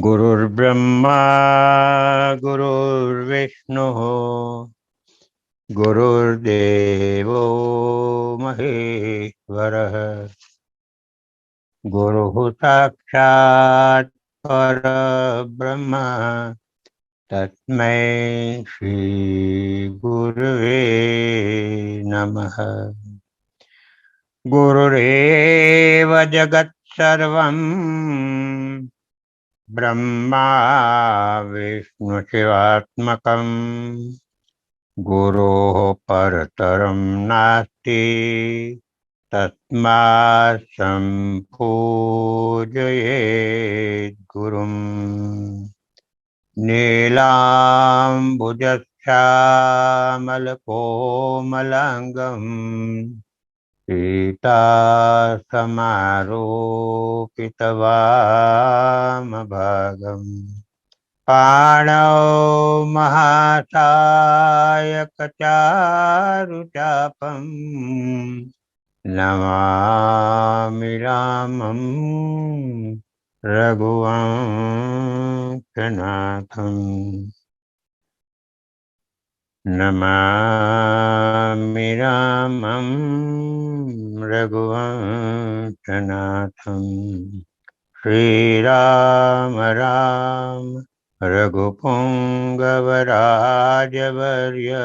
गुरुर्ब्रह्मा गुरुर्विष्णुः गुरुर्देवो महेश्वरः। गुरुः साक्षात् परब्रह्म तस्मै श्री गुरुवे नमः। गुरुरेव जगत्सर्वम् ब्रह्मा विष्णु शिवात्मकम्। गुरोः परतरं नास्ति तस्मात् सम्पूजयेत् गुरुम्। नीलाम्बुजश्यामलकोमलाङ्गम् सीतासमारोपितवामभागम्। पाणौ महासायकचारुचापम् नमामि रामं रघुवंशनाथम्। नमामि रामं रघुवंशनाथम्। श्रीराम राम रघुपुंगवराजवर्य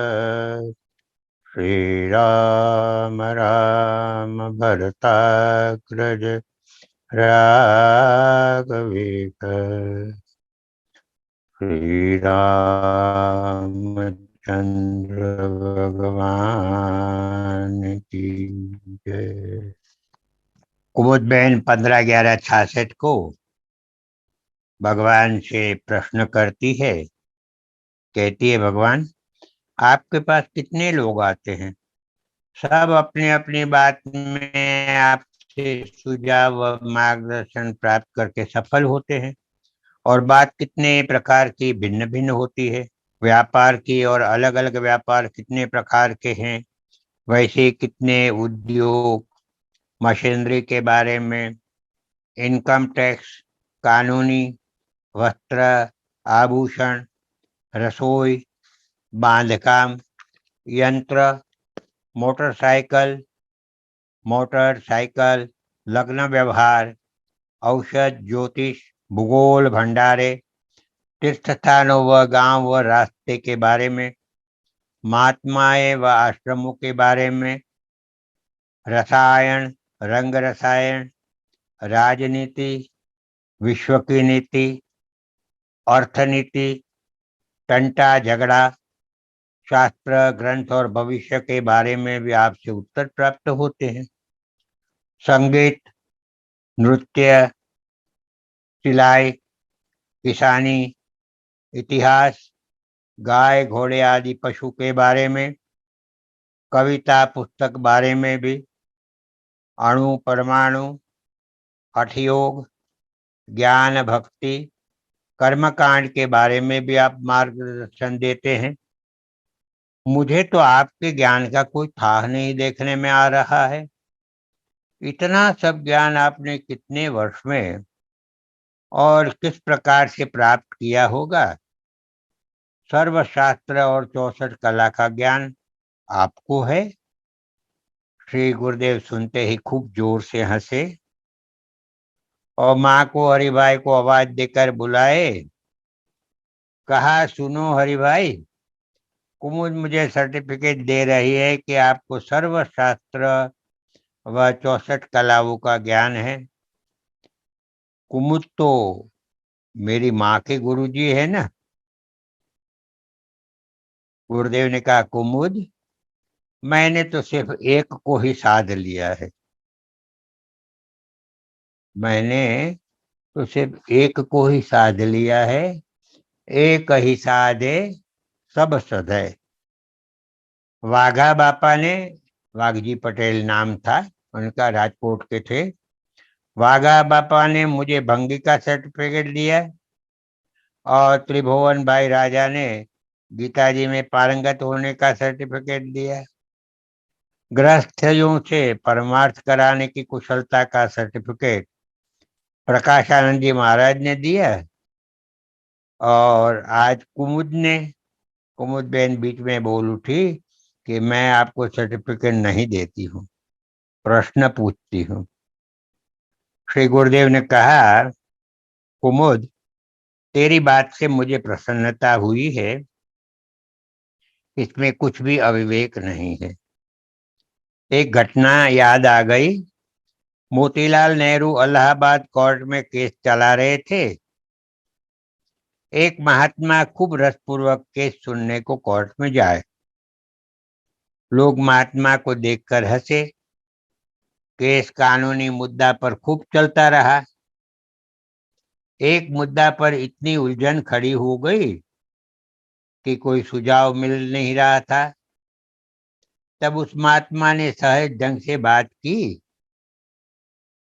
श्रीराम राम भरताग्रज राघवेन्द्र। श्रीरामचंद्र भगवान की जय। कुमुद बहन 15/11/66 को भगवान से प्रश्न करती है। कहती है, भगवान आपके पास कितने लोग आते हैं? सब अपनी अपनी बात में आपसे सुझाव व मार्गदर्शन प्राप्त करके सफल होते हैं। और बात कितने प्रकार की भिन्न भिन्न होती है। व्यापार की और अलग अलग व्यापार कितने प्रकार के हैं, वैसे कितने उद्योग, मशीनरी के बारे में, इनकम टैक्स, कानूनी, वस्त्र, आभूषण, रसोई, बांधकाम, यंत्र, मोटरसाइकिल, लग्न व्यवहार, औषध, ज्योतिष, भूगोल, भंडारे, तीर्थ स्थानों व गांव व रास्ते के बारे में, महात्माएं व आश्रमों के बारे में, रसायन, रंग रसायन, राजनीति, विश्व की नीति, अर्थनीति, टंटा झगड़ा, शास्त्र ग्रंथ और भविष्य के बारे में भी आपसे उत्तर प्राप्त होते हैं। संगीत, नृत्य, सिलाई, किसानी, इतिहास, गाय घोड़े आदि पशु के बारे में, कविता पुस्तक बारे में भी, अणु परमाणु, हठ योग, ज्ञान भक्ति, कर्मकांड के बारे में भी आप मार्गदर्शन देते हैं। मुझे तो आपके ज्ञान का कोई था नहीं देखने में आ रहा है। इतना सब ज्ञान आपने कितने वर्ष में और किस प्रकार से प्राप्त किया होगा? सर्वशास्त्र और 64 कला का ज्ञान आपको है? श्री गुरुदेव सुनते ही खूब जोर से हंसे और माँ को हरिभाई को आवाज देकर बुलाए। कहा, सुनो हरिभाई, कुमुद मुझे सर्टिफिकेट दे रही है कि आपको सर्वशास्त्र व 64 कलाओं का ज्ञान है। कुमुद तो मेरी माँ के गुरुजी है ना। गुरुदेव ने कहा, कुमुद मैंने तो सिर्फ एक को ही साध लिया है। मैंने तो सिर्फ एक को ही साध लिया है। एक ही साधे सब सधे। वाघा बापा ने, वाघजी पटेल नाम था उनका, राजकोट के थे। वाघा बापा ने मुझे भंगी का सर्टिफिकेट दिया और त्रिभुवन भाई राजा ने गीता जी में पारंगत होने का सर्टिफिकेट दिया। गृहस्थियों से परमार्थ कराने की कुशलता का सर्टिफिकेट प्रकाशानंद जी महाराज ने दिया और आज कुमुद बहन बीच में बोल उठी कि मैं आपको सर्टिफिकेट नहीं देती हूँ, प्रश्न पूछती हूँ। श्री गुरुदेव ने कहा, कुमुद, तेरी बात से मुझे प्रसन्नता हुई है, इसमें कुछ भी अविवेक नहीं है। एक घटना याद आ गई। मोतीलाल नेहरू इलाहाबाद कोर्ट में केस चला रहे थे। एक महात्मा खूब रसपूर्वक केस सुनने को कोर्ट में जाए। लोग महात्मा को देखकर हंसे। केस कानूनी मुद्दा पर खूब चलता रहा। एक मुद्दा पर इतनी उलझन खड़ी हो गई कि कोई सुझाव मिल नहीं रहा था। तब उस महात्मा ने सहज ढंग से बात की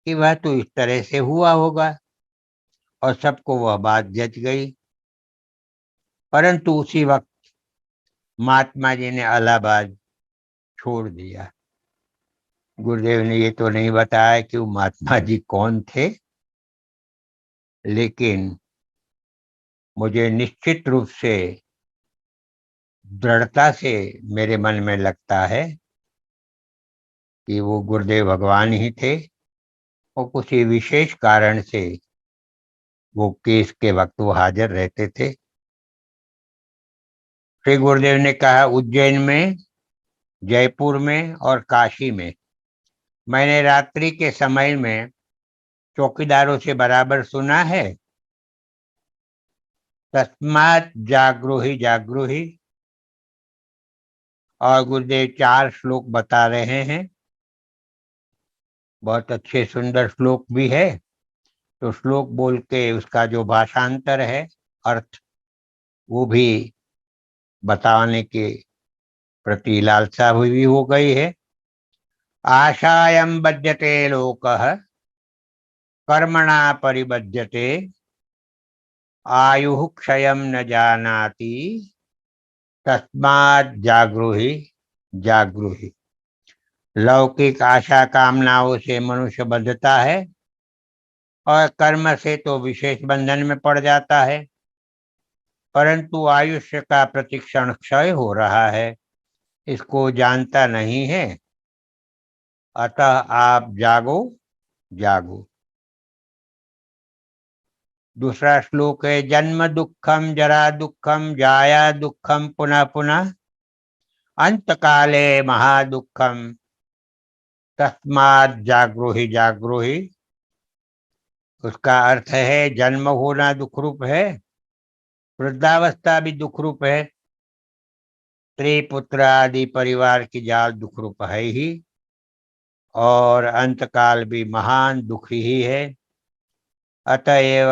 कि वह तो इस तरह से हुआ होगा, और सबको वह बात जच गई। परंतु उसी वक्त महात्मा जी ने इलाहाबाद छोड़ दिया। गुरुदेव ने ये तो नहीं बताया कि वो महात्मा जी कौन थे, लेकिन मुझे निश्चित रूप से दृढ़ता से मेरे मन में लगता है कि वो गुरुदेव भगवान ही थे, और किसी विशेष कारण से वो केस के वक्त वो हाजिर रहते थे। श्री गुरुदेव ने कहा, उज्जैन में, जयपुर में और काशी में मैंने रात्रि के समय में चौकीदारों से बराबर सुना है, तस्मात् जागृहि जागृहि। और गुरुदेव 4 श्लोक बता रहे हैं। बहुत अच्छे सुंदर श्लोक भी है। तो श्लोक बोल के उसका जो भाषांतर है, अर्थ, वो भी बताने के प्रति लालसा भी हो गई है। आशायं बध्यते लोकः कर्मणा परिबध्यते, आयुः क्षयं न जानाति, तस्मात् जागृहि जागृहि। लौकिक आशा कामनाओं से मनुष्य बंधता है, और कर्म से तो विशेष बंधन में पड़ जाता है। परंतु आयुष्य का प्रतिक्षण क्षय हो रहा है, इसको जानता नहीं है। अतः आप जागो जागो। दूसरा श्लोक है, जन्म दुखम जरा दुखम जाया दुखम पुनः पुनः, अंत काले महादुखम, तस्मात् जागृहि जागृहि। उसका अर्थ है, जन्म होना दुख रूप है, वृद्धावस्था भी दुख रूप है, स्त्री पुत्र आदि परिवार की जाल दुख रूप है ही, और अंतकाल भी महान दुखी ही है। अतएव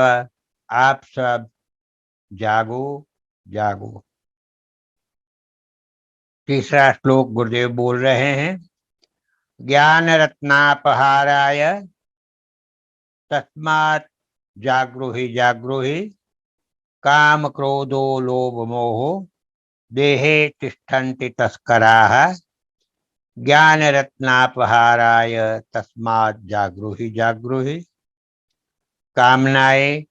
आप सब जागो जागो। तीसरा श्लोक गुरुदेव बोल रहे हैं, ज्ञान रत्नापहाराय तस्मात् जागृहि जागृहि, काम क्रोधो लोभ मोहो देहे तिष्ठन्ति तस्कराः, ज्ञान रत्नापहाराय तस्मात् जागृहि जागृहि। कामनाएं,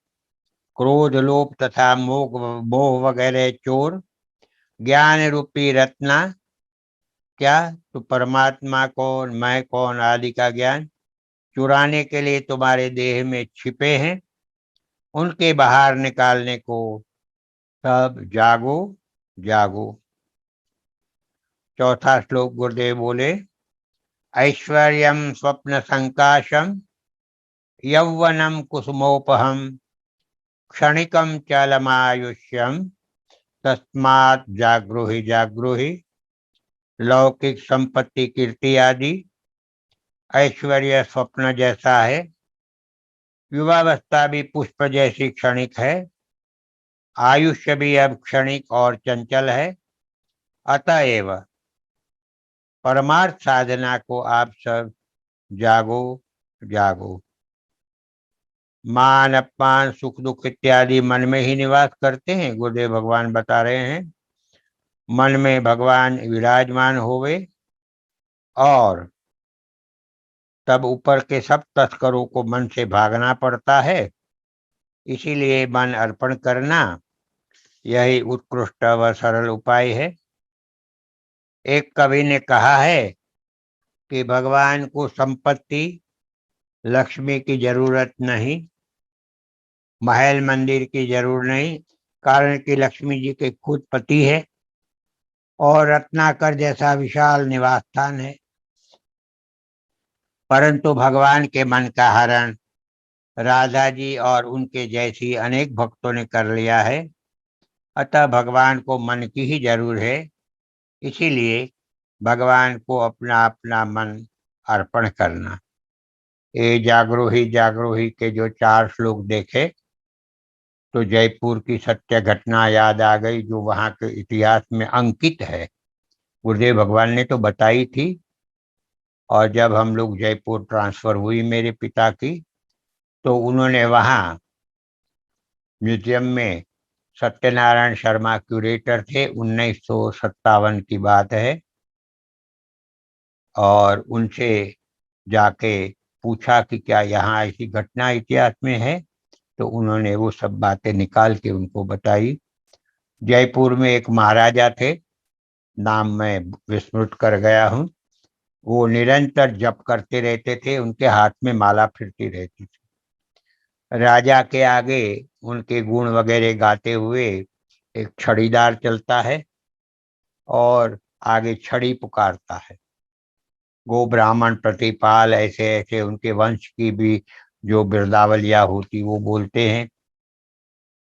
क्रोध, लोभ तथा मोह वगैरह चोर ज्ञान रूपी रत्ना, क्या तो परमात्मा कौन, मैं कौन आदि का ज्ञान चुराने के लिए तुम्हारे देह में छिपे हैं, उनके बाहर निकालने को सब जागो जागो। चौथा श्लोक गुरुदेव बोले, ऐश्वर्यम स्वप्न संकाशम यौवनम कुसुमोपहम, क्षणिकम चलमायुष्यम, तस्मात् जागृहि जागृहि। लौकिक संपत्ति, कीर्ति आदि ऐश्वर्य स्वप्न जैसा है, युवावस्था भी पुष्प जैसी क्षणिक है, आयुष्य भी अब क्षणिक और चंचल है। अतएव परमार्थ साधना को आप सब जागो जागो। मान अपमान सुख दुख इत्यादि मन में ही निवास करते हैं, गुरुदेव भगवान बता रहे हैं। मन में भगवान विराजमान होवे, और तब ऊपर के सब तस्करों को मन से भागना पड़ता है। इसीलिए मन अर्पण करना यही उत्कृष्ट व सरल उपाय है। एक कवि ने कहा है कि भगवान को संपत्ति, लक्ष्मी की जरूरत नहीं, महल मंदिर की जरूर नहीं, कारण कि लक्ष्मी जी के खुद पति है और रत्नाकर जैसा विशाल निवास स्थान है। परंतु भगवान के मन का हरण राधा जी और उनके जैसी अनेक भक्तों ने कर लिया है। अतः भगवान को मन की ही जरूर है। इसीलिए भगवान को अपना अपना मन अर्पण करना। ये जागरोही के जो 4 श्लोक देखे तो जयपुर की सत्य घटना याद आ गई, जो वहां के इतिहास में अंकित है। गुरुदेव भगवान ने तो बताई थी। और जब हम लोग जयपुर ट्रांसफर हुई मेरे पिता की, तो उन्होंने वहाँ म्यूजियम में, सत्यनारायण शर्मा क्यूरेटर थे, 1957 की बात है, और उनसे जाके पूछा कि क्या यहाँ ऐसी घटना इतिहास में है। तो उन्होंने वो सब बातें निकाल के उनको बताई। जयपुर में एक महाराजा थे, नाम मैं विस्मृत कर गया हूँ। वो निरंतर जप करते रहते थे, उनके हाथ में माला फिरती रहती थी। राजा के आगे उनके गुण वगैरह गाते हुए एक छड़ीदार चलता है और आगे छड़ी पुकारता है। गो ब्राह्मण प्रतिपाल, ऐसे ऐसे उनके वंश की भी जो बिरदावलियां होती वो बोलते हैं।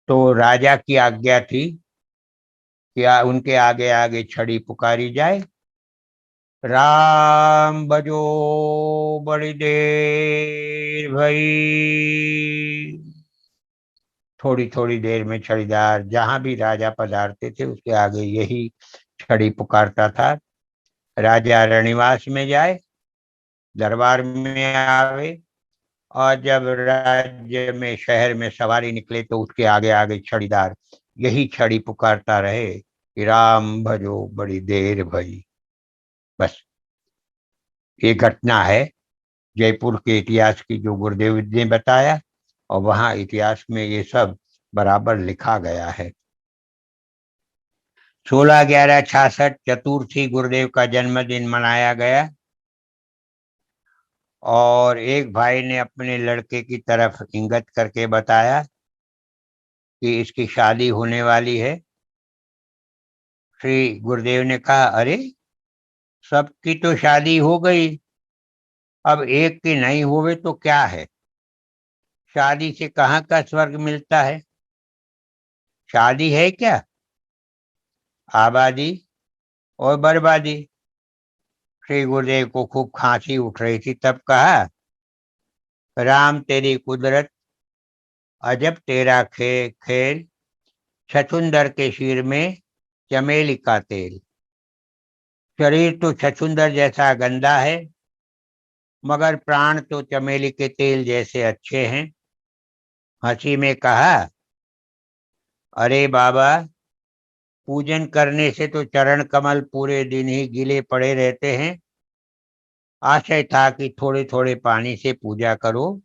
तो राजा की आज्ञा थी कि उनके आगे आगे छड़ी पुकारी जाए। राम बजो बड़ी देर भई। थोड़ी थोड़ी देर में छड़ीदार जहां भी राजा पधारते थे उसके आगे यही छड़ी पुकारता था। राजा रनिवास में जाए, दरबार में आवे, और जब राज्य में शहर में सवारी निकले तो उसके आगे आगे छड़ीदार यही छड़ी पुकारता रहे कि राम भजो बड़ी देर भई। बस ये घटना है जयपुर के इतिहास की जो गुरुदेव ने बताया, और वहाँ इतिहास में ये सब बराबर लिखा गया है। 16/11/66 चतुर्थी गुरुदेव का जन्मदिन मनाया गया, और एक भाई ने अपने लड़के की तरफ इंगित करके बताया कि इसकी शादी होने वाली है। श्री गुरुदेव ने कहा, अरे सबकी तो शादी हो गई, अब एक की नहीं होवे तो क्या है? शादी से कहाँ का स्वर्ग मिलता है? शादी है क्या? आबादी और बर्बादी। श्री गुरुदेव को खूब खांसी उठ रही थी, तब कहा, राम तेरी कुदरत, अजब तेरा खेल, छछुंदर के सिर में चमेली का तेल। शरीर तो छछुंदर जैसा गंदा है, मगर प्राण तो चमेली के तेल जैसे अच्छे हैं। हंसी में कहा, अरे बाबा, पूजन करने से तो चरण कमल पूरे दिन ही गीले पड़े रहते हैं। आशय था कि थोड़े थोड़े पानी से पूजा करो,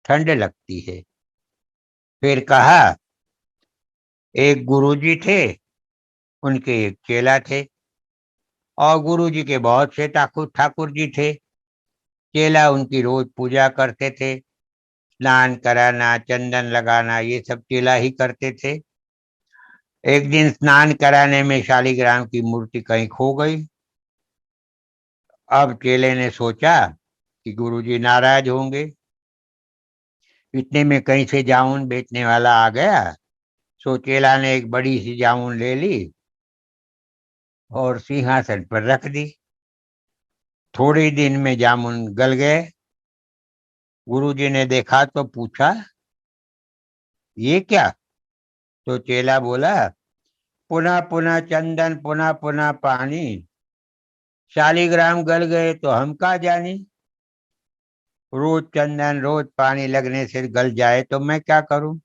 ठंड लगती है। फिर कहा, एक गुरुजी थे, उनके एक चेला थे, और गुरुजी के बहुत से ठाकुर ठाकुर जी थे। चेला उनकी रोज पूजा करते थे, स्नान कराना, चंदन लगाना, ये सब चेला ही करते थे। एक दिन स्नान कराने में शालिग्राम की मूर्ति कहीं खो गई। अब चेले ने सोचा कि गुरुजी नाराज होंगे। इतने में कहीं से जामुन बेचने वाला आ गया। सो चेला ने एक बड़ी सी जामुन ले ली और सिंहासन पर रख दी। थोड़े ही दिन में जामुन गल गए। गुरुजी ने देखा तो पूछा, ये क्या? तो चेला बोला, पुनः पुनः चंदन, पुनः पुनः पानी, शालिग्राम गल गए तो हम कहाँ जानी। रोज चंदन रोज पानी लगने से गल जाए तो मैं क्या करूं?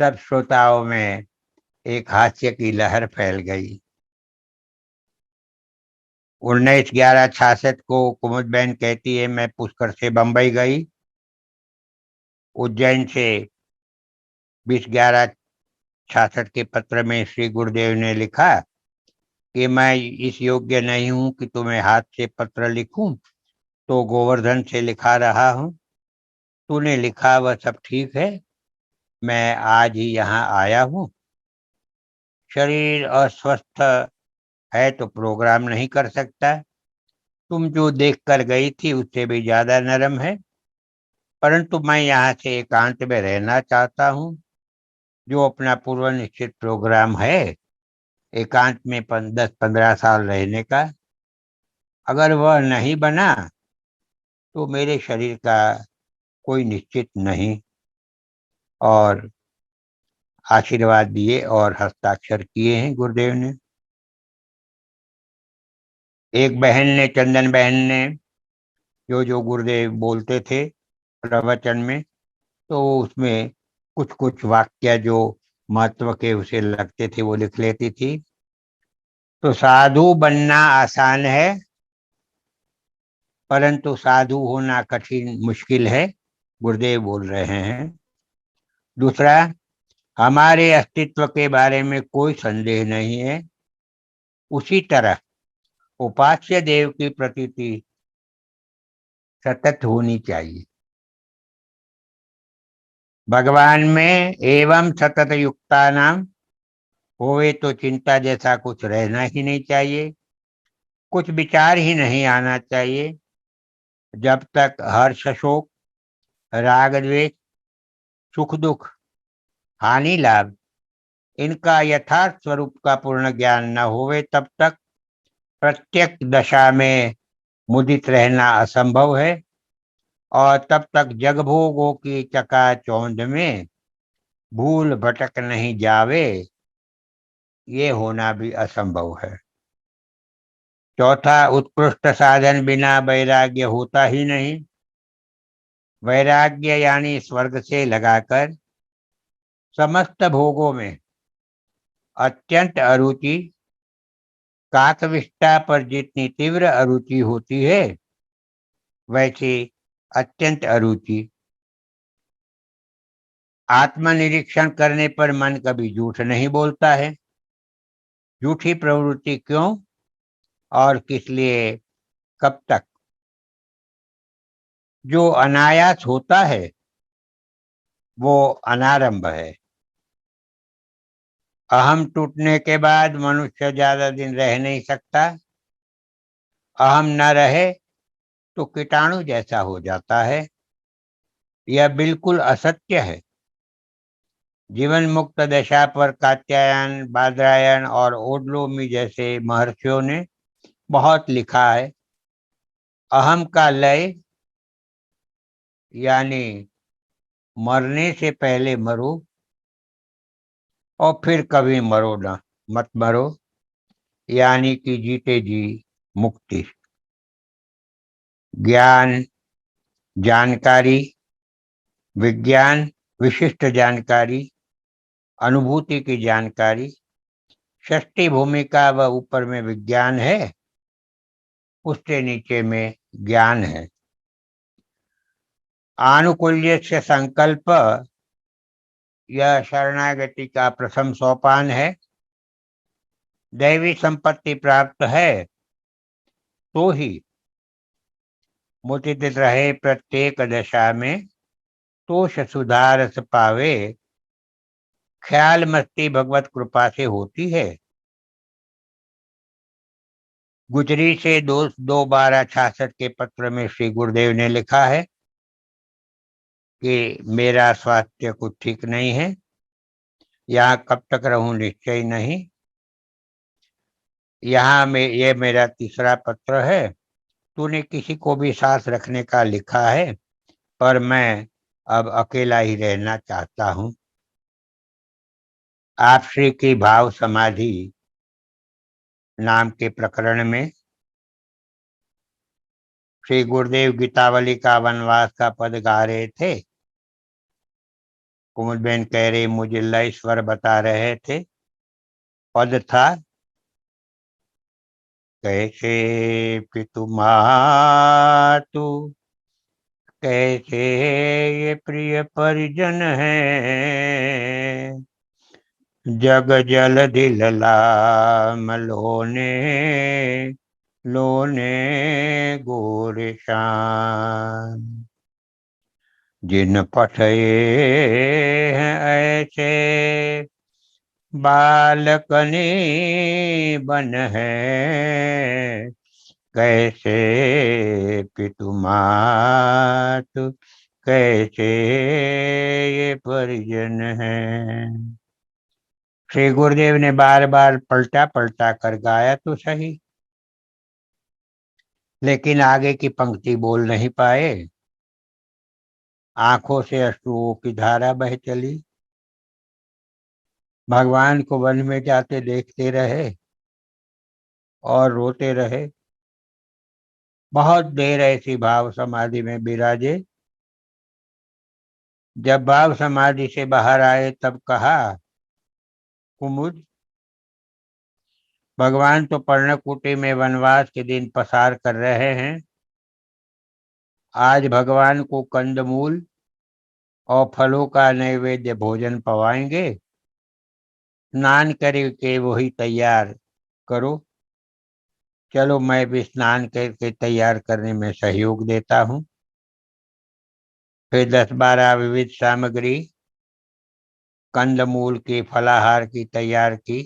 सब श्रोताओं में एक हास्य की लहर फैल गई। 19/11/66 को कुमुदबेन कहती है, मैं पुष्कर से बंबई गई। उज्जैन से 20/11 66 के पत्र में श्री गुरुदेव ने लिखा कि मैं इस योग्य नहीं हूं कि तुम्हें हाथ से पत्र लिखूं, तो गोवर्धन से लिखा रहा हूं। तूने लिखा वह सब ठीक है, मैं आज ही यहाँ आया हूँ। शरीर अस्वस्थ है तो प्रोग्राम नहीं कर सकता। तुम जो देख कर गई थी उससे भी ज्यादा नरम है, परंतु मैं यहाँ से एकांत में रहना चाहता हूँ। जो अपना पूर्व निश्चित प्रोग्राम है एकांत में 10-15 साल रहने का, अगर वह नहीं बना तो मेरे शरीर का कोई निश्चित नहीं। और आशीर्वाद दिए और हस्ताक्षर किए हैं गुरुदेव ने। एक बहन ने, चंदन बहन ने, जो जो गुरुदेव बोलते थे प्रवचन में, तो उसमें कुछ कुछ वाक्य जो महत्व के उसे लगते थे वो लिख लेती थी। तो साधु बनना आसान है, परंतु साधु होना कठिन मुश्किल है, गुरुदेव बोल रहे हैं। दूसरा, हमारे अस्तित्व के बारे में कोई संदेह नहीं है। उसी तरह उपास्य देव की प्रतीति सतत होनी चाहिए। भगवान में एवं सतत युक्ता नाम होवे तो चिंता जैसा कुछ रहना ही नहीं चाहिए, कुछ विचार ही नहीं आना चाहिए। जब तक हर्ष शोक, राग द्वेष, सुख दुख, हानि लाभ, इनका यथार्थ स्वरूप का पूर्ण ज्ञान न होवे तब तक प्रत्येक दशा में मुदित रहना असंभव है, और तब तक जगभोगों की चकाचौंध में भूल भटक नहीं जावे, ये होना भी असंभव है। चौथा, उत्कृष्ट साधन बिना वैराग्य होता ही नहीं। वैराग्य यानी स्वर्ग से लगाकर समस्त भोगों में अत्यंत अरुचि, काकविष्टा पर जितनी तीव्र अरुचि होती है वैसी अत्यंत अरुचि। आत्मनिरीक्षण करने पर मन कभी झूठ नहीं बोलता है। झूठी प्रवृत्ति क्यों और किस लिए, कब तक? जो अनायास होता है वो अनारंभ है। अहम टूटने के बाद मनुष्य ज्यादा दिन रह नहीं सकता। अहम न रहे तो कीटाणु जैसा हो जाता है। यह बिल्कुल असत्य है। जीवन मुक्त दशा पर कात्यायन, बादरायण और ओडलोमी जैसे महर्षियों ने बहुत लिखा है। अहम का लय यानी मरने से पहले मरो और फिर कभी मरो ना, मत मरो, यानी कि जीते जी मुक्ति। ज्ञान, जानकारी, विज्ञान, विशिष्ट जानकारी, अनुभूति की जानकारी, षष्ठी भूमिका व ऊपर में विज्ञान है, उससे नीचे में ज्ञान है। आनुकूल्य से संकल्प यह शरणागति का प्रथम सोपान है। दैवी संपत्ति प्राप्त है तो ही मुदित रहे प्रत्येक दशा में, तोष सुधारस पावे, ख्याल मस्ती भगवत कृपा से होती है। गुजरी से 2/12/66 के पत्र में श्री गुरुदेव ने लिखा है कि मेरा स्वास्थ्य कुछ ठीक नहीं है, यहाँ कब तक रहूं निश्चय नहीं। यहाँ में ये मेरा तीसरा पत्र है। तूने किसी को भी साथ रखने का लिखा है, पर मैं अब अकेला ही रहना चाहता हूँ। आप श्री की भाव समाधि नाम के प्रकरण में श्री गुरुदेव गीतावली का वनवास का पद गा रहे थे। कुमुदबेन कह रही मुझे लय स्वर बता रहे थे। पद था, कैसे पितु मातु, कैसे ये प्रिय परिजन है, जग जल दिल लाम लोने, लोने गोर शान। जिन पठये हैं ऐसे, बालकनी बन है, कैसे पितु मात, कैसे ये परिजन है। श्री गुरुदेव ने बार बार पलटा पलटा कर गाया तो सही, लेकिन आगे की पंक्ति बोल नहीं पाए। आंखों से अश्रुओं की धारा बह चली। भगवान को वन में जाते देखते रहे और रोते रहे। बहुत देर ऐसी भाव समाधि में विराजे। जब भाव समाधि से बाहर आए तब कहा, कुमुद, भगवान तो पर्णकुटी में वनवास के दिन पसार कर रहे हैं। आज भगवान को कंदमूल और फलों का नैवेद्य भोजन पवाएंगे। स्नान करके वही तैयार करो। चलो मैं भी स्नान करके तैयार करने में सहयोग देता हूँ। फिर 10-12 विविध सामग्री कंदमूल के फलाहार की तैयार की।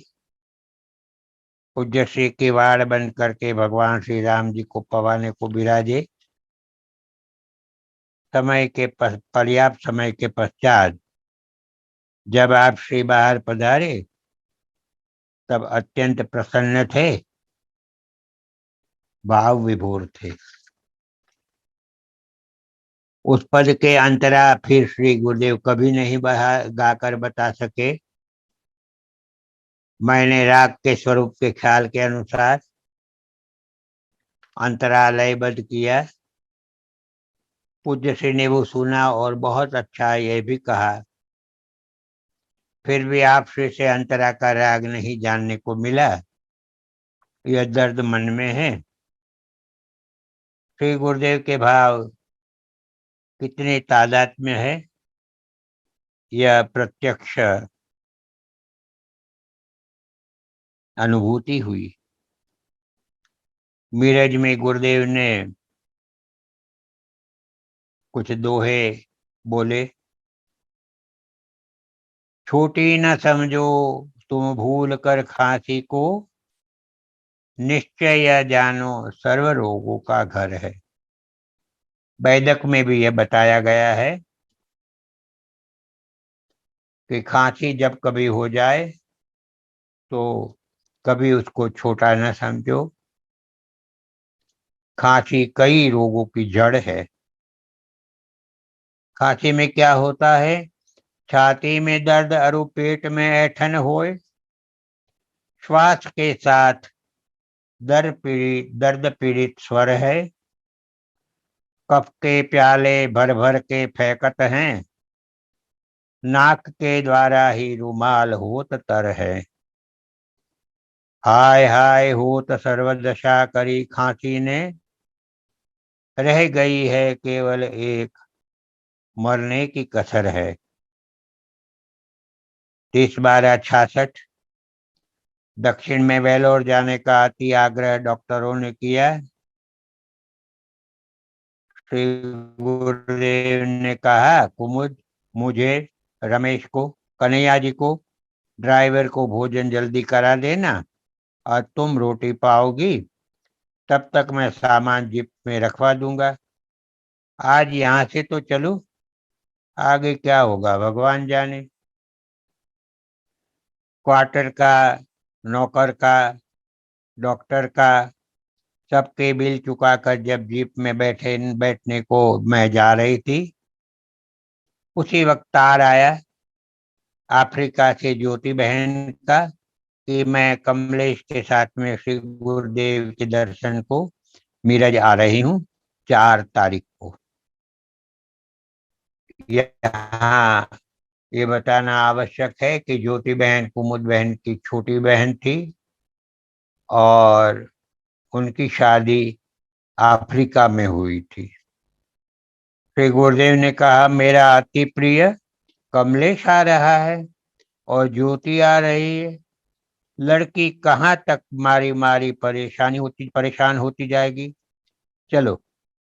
पूज्य श्री किवाड़ बंद करके भगवान श्री राम जी को पवाने को विराजे। पर्याप्त समय के पश्चात जब आप श्री बाहर पधारे तब अत्यंत प्रसन्न थे, भाव विभोर थे। उस पद के अंतरा फिर श्री गुरुदेव कभी नहीं गाकर बता सके। मैंने राग के स्वरूप के ख्याल के अनुसार अंतरा लयबद्ध किया। पूज्य श्री ने वो सुना और बहुत अच्छा यह भी कहा। फिर भी आप श्री से अंतरा का राग नहीं जानने को मिला, यह दर्द मन में है। श्री गुरुदेव के भाव कितने तादात्म्य है, यह प्रत्यक्ष अनुभूति हुई। मीरज में गुरुदेव ने कुछ दोहे बोले। छोटी न समझो तुम भूल कर खांसी को, निश्चय यह जानो सर्व रोगों का घर है। वैदक में भी यह बताया गया है कि खांसी जब कभी हो जाए तो कभी उसको छोटा न समझो। खांसी कई रोगों की जड़ है। खांसी में क्या होता है? छाती में दर्द अरु पेट में ऐठन होए, श्वास के साथ दर्द पीड़ित स्वर है, कफ के प्याले भर भर के फेंकत हैं, नाक के द्वारा ही रुमाल होत तर है। हाय हाय होत सर्वदशा करी खांसी ने, रह गई है केवल एक मरने की कसर है। 30-12-66। दक्षिण में वेलोर जाने का अति आग्रह डॉक्टरों ने किया। श्री गुरुदेव ने कहा, कुमुद, मुझे, रमेश को, कन्हैया जी को, ड्राइवर को भोजन जल्दी करा देना और तुम रोटी पाओगी, तब तक मैं सामान जीप में रखवा दूंगा। आज यहाँ से तो चलो, आगे क्या होगा भगवान जाने। क्वार्टर का, नौकर का, डॉक्टर का, सबके बिल चुकाकर जब जीप में बैठने को मैं जा रही थी, उसी वक्त तार आया अफ्रीका से ज्योति बहन का कि मैं कमलेश के साथ में श्री गुरुदेव के दर्शन को मीरज आ रही हूँ 4 तारीख को। यहाँ ये बताना आवश्यक है कि ज्योति बहन कुमुद बहन की छोटी बहन थी और उनकी शादी अफ्रीका में हुई थी। श्री गुरुदेव ने कहा, मेरा अति प्रिय कमलेश आ रहा है और ज्योति आ रही है। लड़की कहाँ तक मारी मारी परेशान होती जाएगी। चलो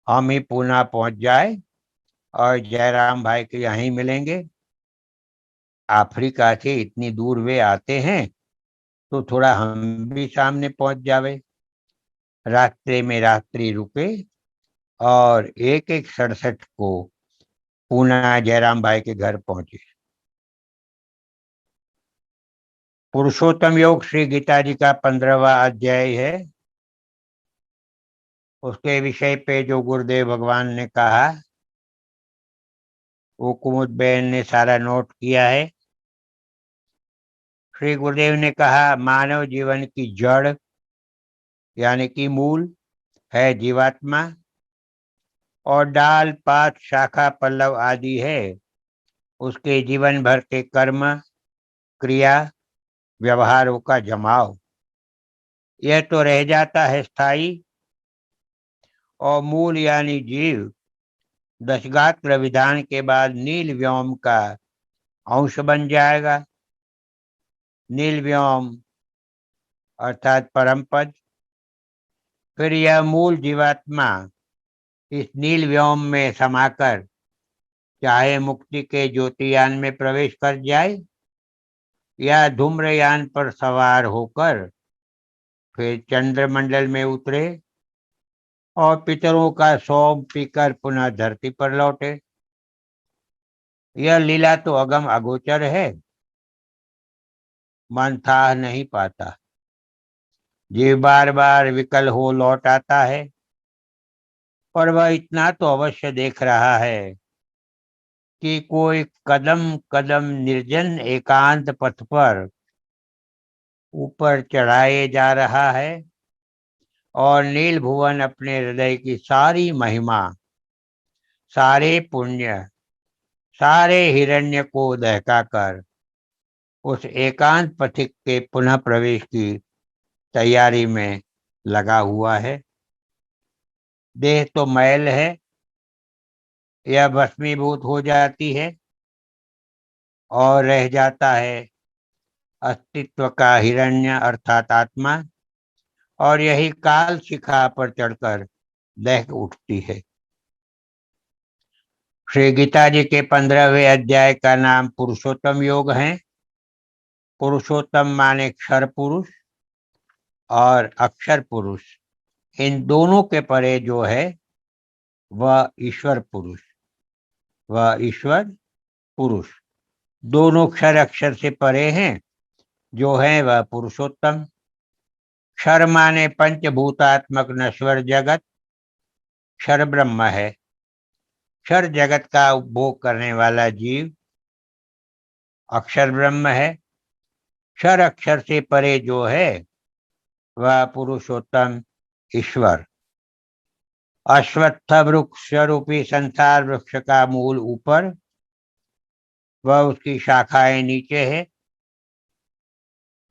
हम ही पुणे पहुंच जाए और जयराम भाई के यहीं मिलेंगे। अफ्रीका से इतनी दूर वे आते हैं तो थोड़ा हम भी सामने पहुंच जावे। रास्ते में रात्रि रुके और 1-1 67 को पुणे जयराम भाई के घर पहुंचे। पुरुषोत्तम योग श्री गीता जी का 15वां अध्याय है। उसके विषय पे जो गुरुदेव भगवान ने कहा वो कुमुद बेन ने सारा नोट किया है। श्री गुरुदेव ने कहा मानव जीवन की जड़ यानी कि मूल है जीवात्मा और डाल पात शाखा पल्लव आदि है उसके जीवन भर के कर्म क्रिया व्यवहारों का जमाव। यह तो रह जाता है स्थायी और मूल यानी जीव दशगात्र विधान के बाद नील व्योम का अंश बन जाएगा। नील व्योम अर्थात परम पद। फिर यह मूल जीवात्मा इस नील व्योम में समाकर चाहे मुक्ति के ज्योतियान में प्रवेश कर जाए या धूम्रयान पर सवार होकर फिर चंद्रमंडल में उतरे और पितरों का सौंप पीकर पुनः धरती पर लौटे। यह लीला तो अगम अगोचर है, मन था नहीं पाता। जीव बार बार विकल हो लौट आता है पर वह इतना तो अवश्य देख रहा है कि कोई कदम कदम निर्जन एकांत पथ पर ऊपर चढ़ाए जा रहा है और नील भुवन अपने हृदय की सारी महिमा सारे पुण्य सारे हिरण्य को दहका कर उस एकांत पथिक के पुनः प्रवेश की तैयारी में लगा हुआ है। देह तो मैल है, यह भस्मीभूत हो जाती है और रह जाता है अस्तित्व का हिरण्य अर्थात आत्मा और यही काल शिखा पर चढ़कर दहक उठती है। श्री गीता जी के 15वें अध्याय का नाम पुरुषोत्तम योग है। पुरुषोत्तम माने क्षर पुरुष और अक्षर पुरुष, इन दोनों के परे जो है वह ईश्वर पुरुष। वह ईश्वर पुरुष दोनों क्षर अक्षर से परे हैं जो है वह पुरुषोत्तम। क्षर माने पंचभूतात्मक नश्वर जगत क्षर ब्रह्म है। क्षर जगत का उपभोग करने वाला जीव अक्षर ब्रह्म है। क्षर अक्षर से परे जो है वह पुरुषोत्तम ईश्वर। अश्वत्थ वृक्ष रूपी संसार वृक्ष का मूल ऊपर वह उसकी शाखाएं नीचे है।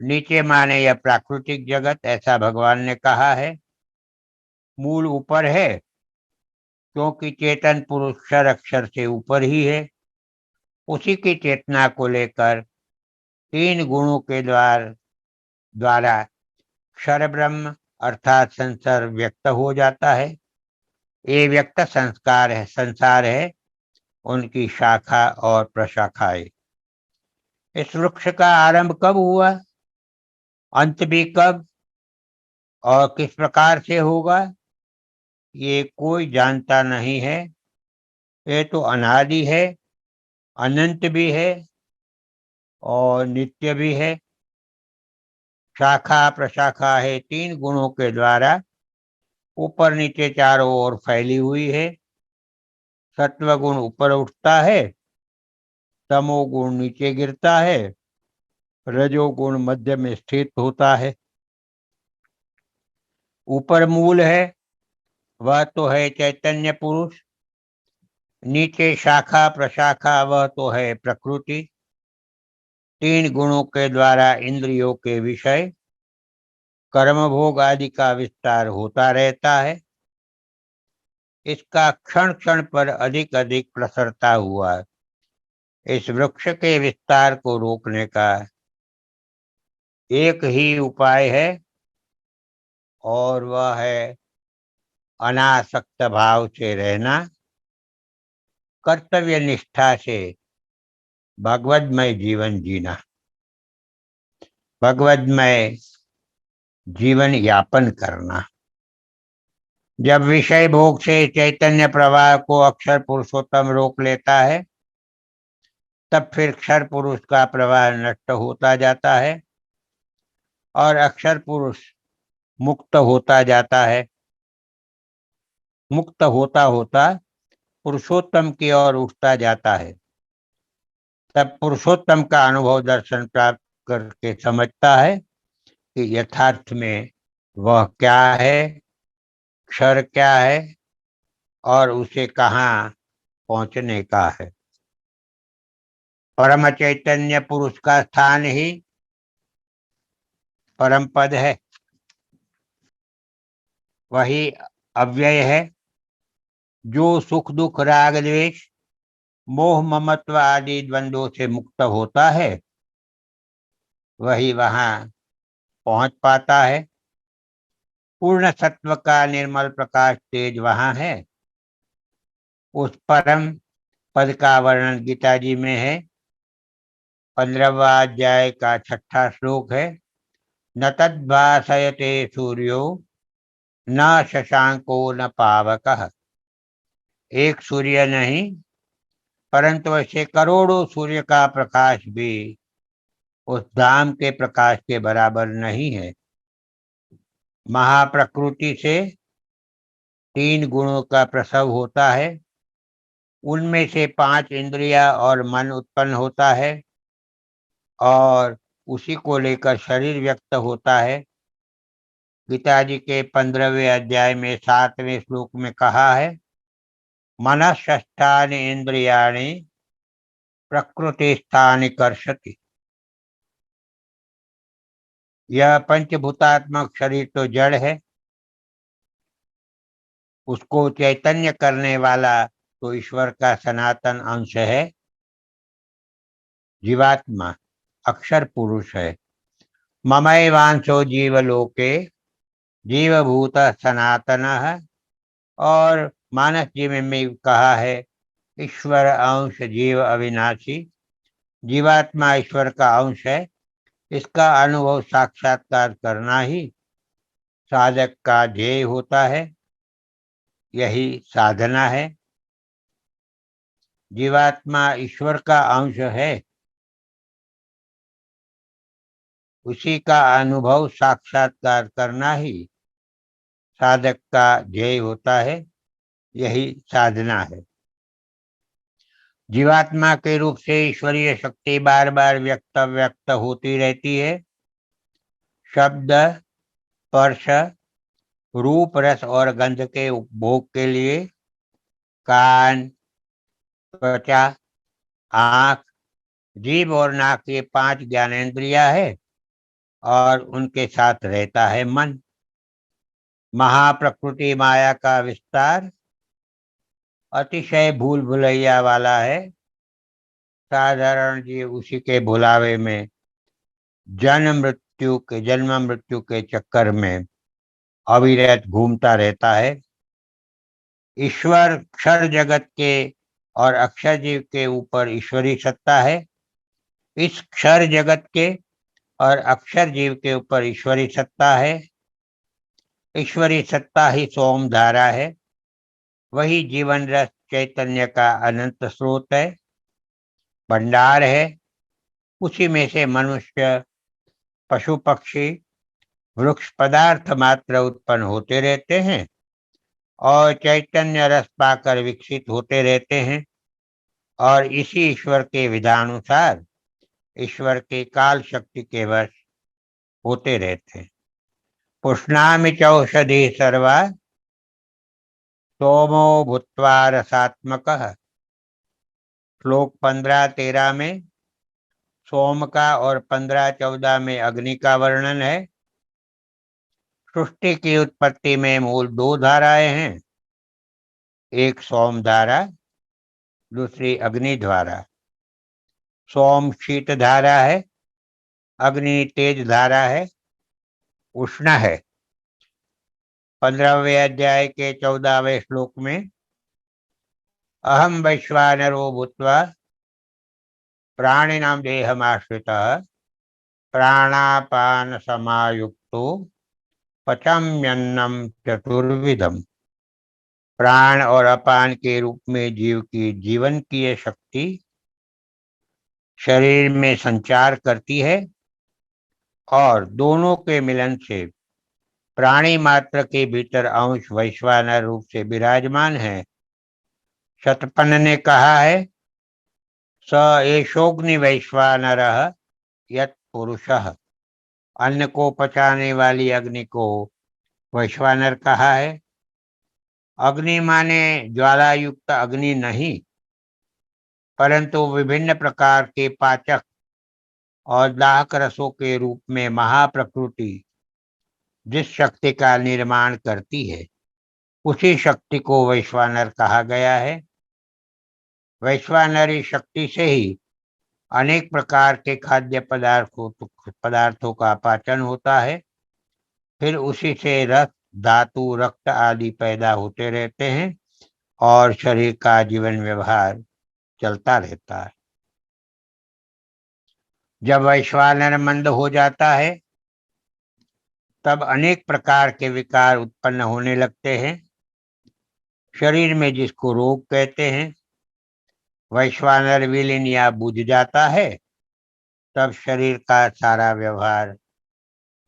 नीचे माने यह प्राकृतिक जगत ऐसा भगवान ने कहा है। मूल ऊपर है क्योंकि चेतन पुरुष क्षर अक्षर से ऊपर ही है। उसी की चेतना को लेकर 3 गुणों के द्वारा क्षर ब्रह्म अर्थात संसार व्यक्त हो जाता है। ये व्यक्त संसार है उनकी शाखा और प्रशाखाएं। इस वृक्ष का आरंभ कब हुआ, अंत भी कब और किस प्रकार से होगा ये कोई जानता नहीं है। ये तो अनादि है, अनंत भी है और नित्य भी है। शाखा प्रशाखा है 3 गुणों के द्वारा ऊपर नीचे चारों ओर फैली हुई है। सत्वगुण ऊपर उठता है, तमोगुण नीचे गिरता है, रजोगुण मध्य में स्थित होता है। ऊपर मूल है वह तो है चैतन्य पुरुष। नीचे शाखा प्रशाखा वह तो है प्रकृति। 3 गुणों के द्वारा इंद्रियों के विषय कर्म भोग आदि का विस्तार होता रहता है। इसका क्षण क्षण पर अधिक अधिक प्रसरता हुआ इस वृक्ष के विस्तार को रोकने का एक ही उपाय है, और वह है अनासक्त भाव से रहना, कर्तव्य निष्ठा से भगवदमय जीवन जीना, भगवदमय जीवन यापन करना। जब विषय भोग से चैतन्य प्रवाह को अक्षर पुरुषोत्तम रोक लेता है, तब फिर क्षर पुरुष का प्रवाह नष्ट होता जाता है और अक्षर पुरुष मुक्त होता जाता है। मुक्त होता होता पुरुषोत्तम की ओर उठता जाता है। तब पुरुषोत्तम का अनुभव दर्शन प्राप्त करके समझता है कि यथार्थ में वह क्या है, क्षर क्या है और उसे कहाँ पहुंचने का है। परम चैतन्य पुरुष का स्थान ही परम पद है, वही अव्यय है। जो सुख दुख राग द्वेष मोह ममत्व आदि द्वंद्वों से मुक्त होता है, वही वहां पहुंच पाता है। पूर्ण सत्व का निर्मल प्रकाश तेज वहां है। उस परम पद का वर्णन गीता जी में है। 15वां अध्याय का 6ठा श्लोक है। न तद्भासयते सूर्यो न शशांको न पावकः। एक सूर्य नहीं, परंतु ऐसे करोड़ों सूर्य का प्रकाश भी उस धाम के प्रकाश के बराबर नहीं है। महाप्रकृति से 3 गुणों का प्रसव होता है। उनमें से 5 इंद्रिया और मन उत्पन्न होता है और उसी को लेकर शरीर व्यक्त होता है। गीता जी के 15वें अध्याय में 7वें श्लोक में कहा है, मनःषष्ठानि इंद्रियाणि प्रकृतिस्थानि कर्षति। यह पंचभूतात्मक शरीर तो जड़ है, उसको चैतन्य करने वाला तो ईश्वर का सनातन अंश है, जीवात्मा अक्षर पुरुष है। ममैवांशो जीवलोके जीवभूत सनातन है। और मानस जी में भी कहा है, ईश्वर अंश जीव अविनाशी। जीवात्मा ईश्वर का अंश है। इसका अनुभव साक्षात्कार करना ही साधक का ध्येय होता है, यही साधना है। जीवात्मा ईश्वर का अंश है, उसी का अनुभव साक्षात्कार करना ही साधक का ध्येय होता है, यही साधना है। जीवात्मा के रूप से ईश्वरीय शक्ति बार बार व्यक्त होती रहती है। शब्द, स्पर्श, रूप, रस और गंध के उपभोग के लिए कान, त्वचा, आंख, जीभ और नाक ये 5 ज्ञानेंद्रिया है और उनके साथ रहता है मन। महाप्रकृति माया का विस्तार अतिशय भूल भुलैया वाला है। साधारण जीव उसी के भुलावे में जन्म मृत्यु के चक्कर में अविरत घूमता रहता है। ईश्वर क्षर जगत के और अक्षर जीव के ऊपर ईश्वरी सत्ता है। इस क्षर जगत के और अक्षर जीव के ऊपर ईश्वरी सत्ता है। ईश्वरी सत्ता ही सोम धारा है, वही जीवन रस चैतन्य का अनंत स्रोत है, भंडार है। उसी में से मनुष्य, पशु पक्षी, वृक्ष पदार्थ मात्र उत्पन्न होते रहते हैं और चैतन्य रस पाकर विकसित होते रहते हैं और इसी ईश्वर के विधानुसार ईश्वर के काल शक्ति के वश होते रहते हैं। पुष्णामि चौषधि सर्वा सोमो भूत्वा रसात्मकः। श्लोक 15-13 में सोम का और 15-14 में अग्नि का वर्णन है। सृष्टि की उत्पत्ति में मूल 2 धाराएं हैं, एक सोम धारा, दूसरी अग्नि धारा। सोम शीत धारा है, अग्नि तेज धारा है, उष्ण है। 15वें अध्याय के 14वें श्लोक में अहम वैश्वानरो भूत्वा प्राणिनां देहमाश्रितः प्राणापान समायुक्तो पचाम्यन्नम चतुर्विधम। प्राण और अपान के रूप में जीव की जीवन की यह शक्ति शरीर में संचार करती है और दोनों के मिलन से प्राणी मात्र के भीतर अंश वैश्वानर रूप से विराजमान है। शतपन्न ने कहा है, स एषोग्नि वैश्वानरः यत् पुरुषः। अन्न को पचाने वाली अग्नि को वैश्वानर कहा है। अग्नि माने ज्वाला युक्त अग्नि नहीं, परंतु विभिन्न प्रकार के पाचक और दाहक रसों के रूप में महाप्रकृति जिस शक्ति का निर्माण करती है, उसी शक्ति को वैश्वानर कहा गया है। वैश्वानरी शक्ति से ही अनेक प्रकार के खाद्य पदार्थों का पाचन होता है। फिर उसी से रस, धातु, रक्त आदि पैदा होते रहते हैं और शरीर का जीवन व्यवहार चलता रहता है। जब वैश्वानर मंद हो जाता है तब अनेक प्रकार के विकार उत्पन्न होने लगते हैं। शरीर में जिसको रोग कहते हैं, वैश्वानर विलीन या बुझ जाता है तब शरीर का सारा व्यवहार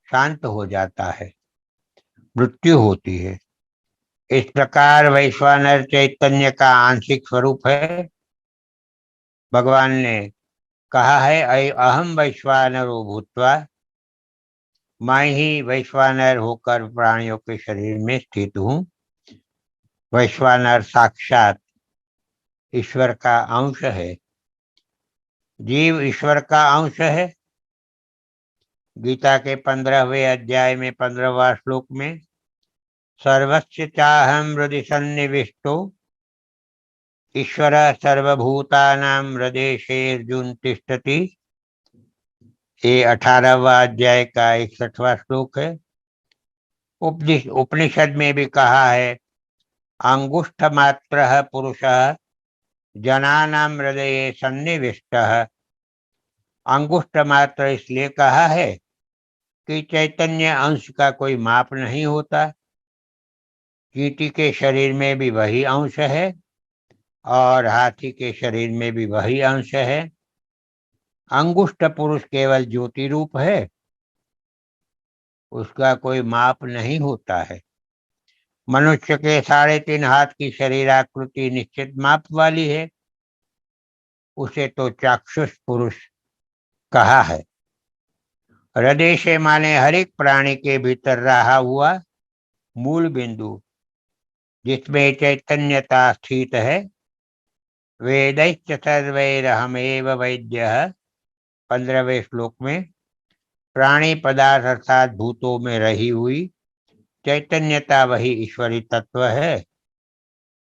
शांत हो जाता है, मृत्यु होती है। इस प्रकार वैश्वानर चैतन्य का आंशिक स्वरूप है। भगवान ने कहा है, अहम वैश्वानरो भूत्वा, मैं ही वैश्वानर होकर प्राणियों के शरीर में स्थित हूँ। वैश्वानर साक्षात ईश्वर का अंश है। जीव ईश्वर का अंश है। गीता के 15वें अध्याय में 15वां श्लोक में सर्वस्य चाहम हृदि सन्निविष्टो ईश्वर सर्वभूतानां हृदयेषु तिष्ठति। ये 18वां अध्याय का 61वां श्लोक है। उपनिषद में भी कहा है, अंगुष्ठ मात्र पुरुषः जनानां हृदये सन्निविष्टः। अंगुष्ठ मात्र इसलिए कहा है कि चैतन्य अंश का कोई माप नहीं होता। चींटी के शरीर में भी वही अंश है और हाथी के शरीर में भी वही अंश है। अंगुष्ठ पुरुष केवल ज्योति रूप है, उसका कोई माप नहीं होता है। मनुष्य के 3.5 हाथ की शरीराकृति निश्चित माप वाली है, उसे तो चाक्षुष पुरुष कहा है। हृदय से माने हर एक प्राणी के भीतर रहा हुआ मूल बिंदु, जिसमें चैतन्यता स्थित है। वेदैश्च सर्वैरहमेव वैद्यः, 15वें श्लोक में प्राणी पदार्थ अर्थात भूतों में रही हुई चैतन्यता वही ईश्वरी तत्व है,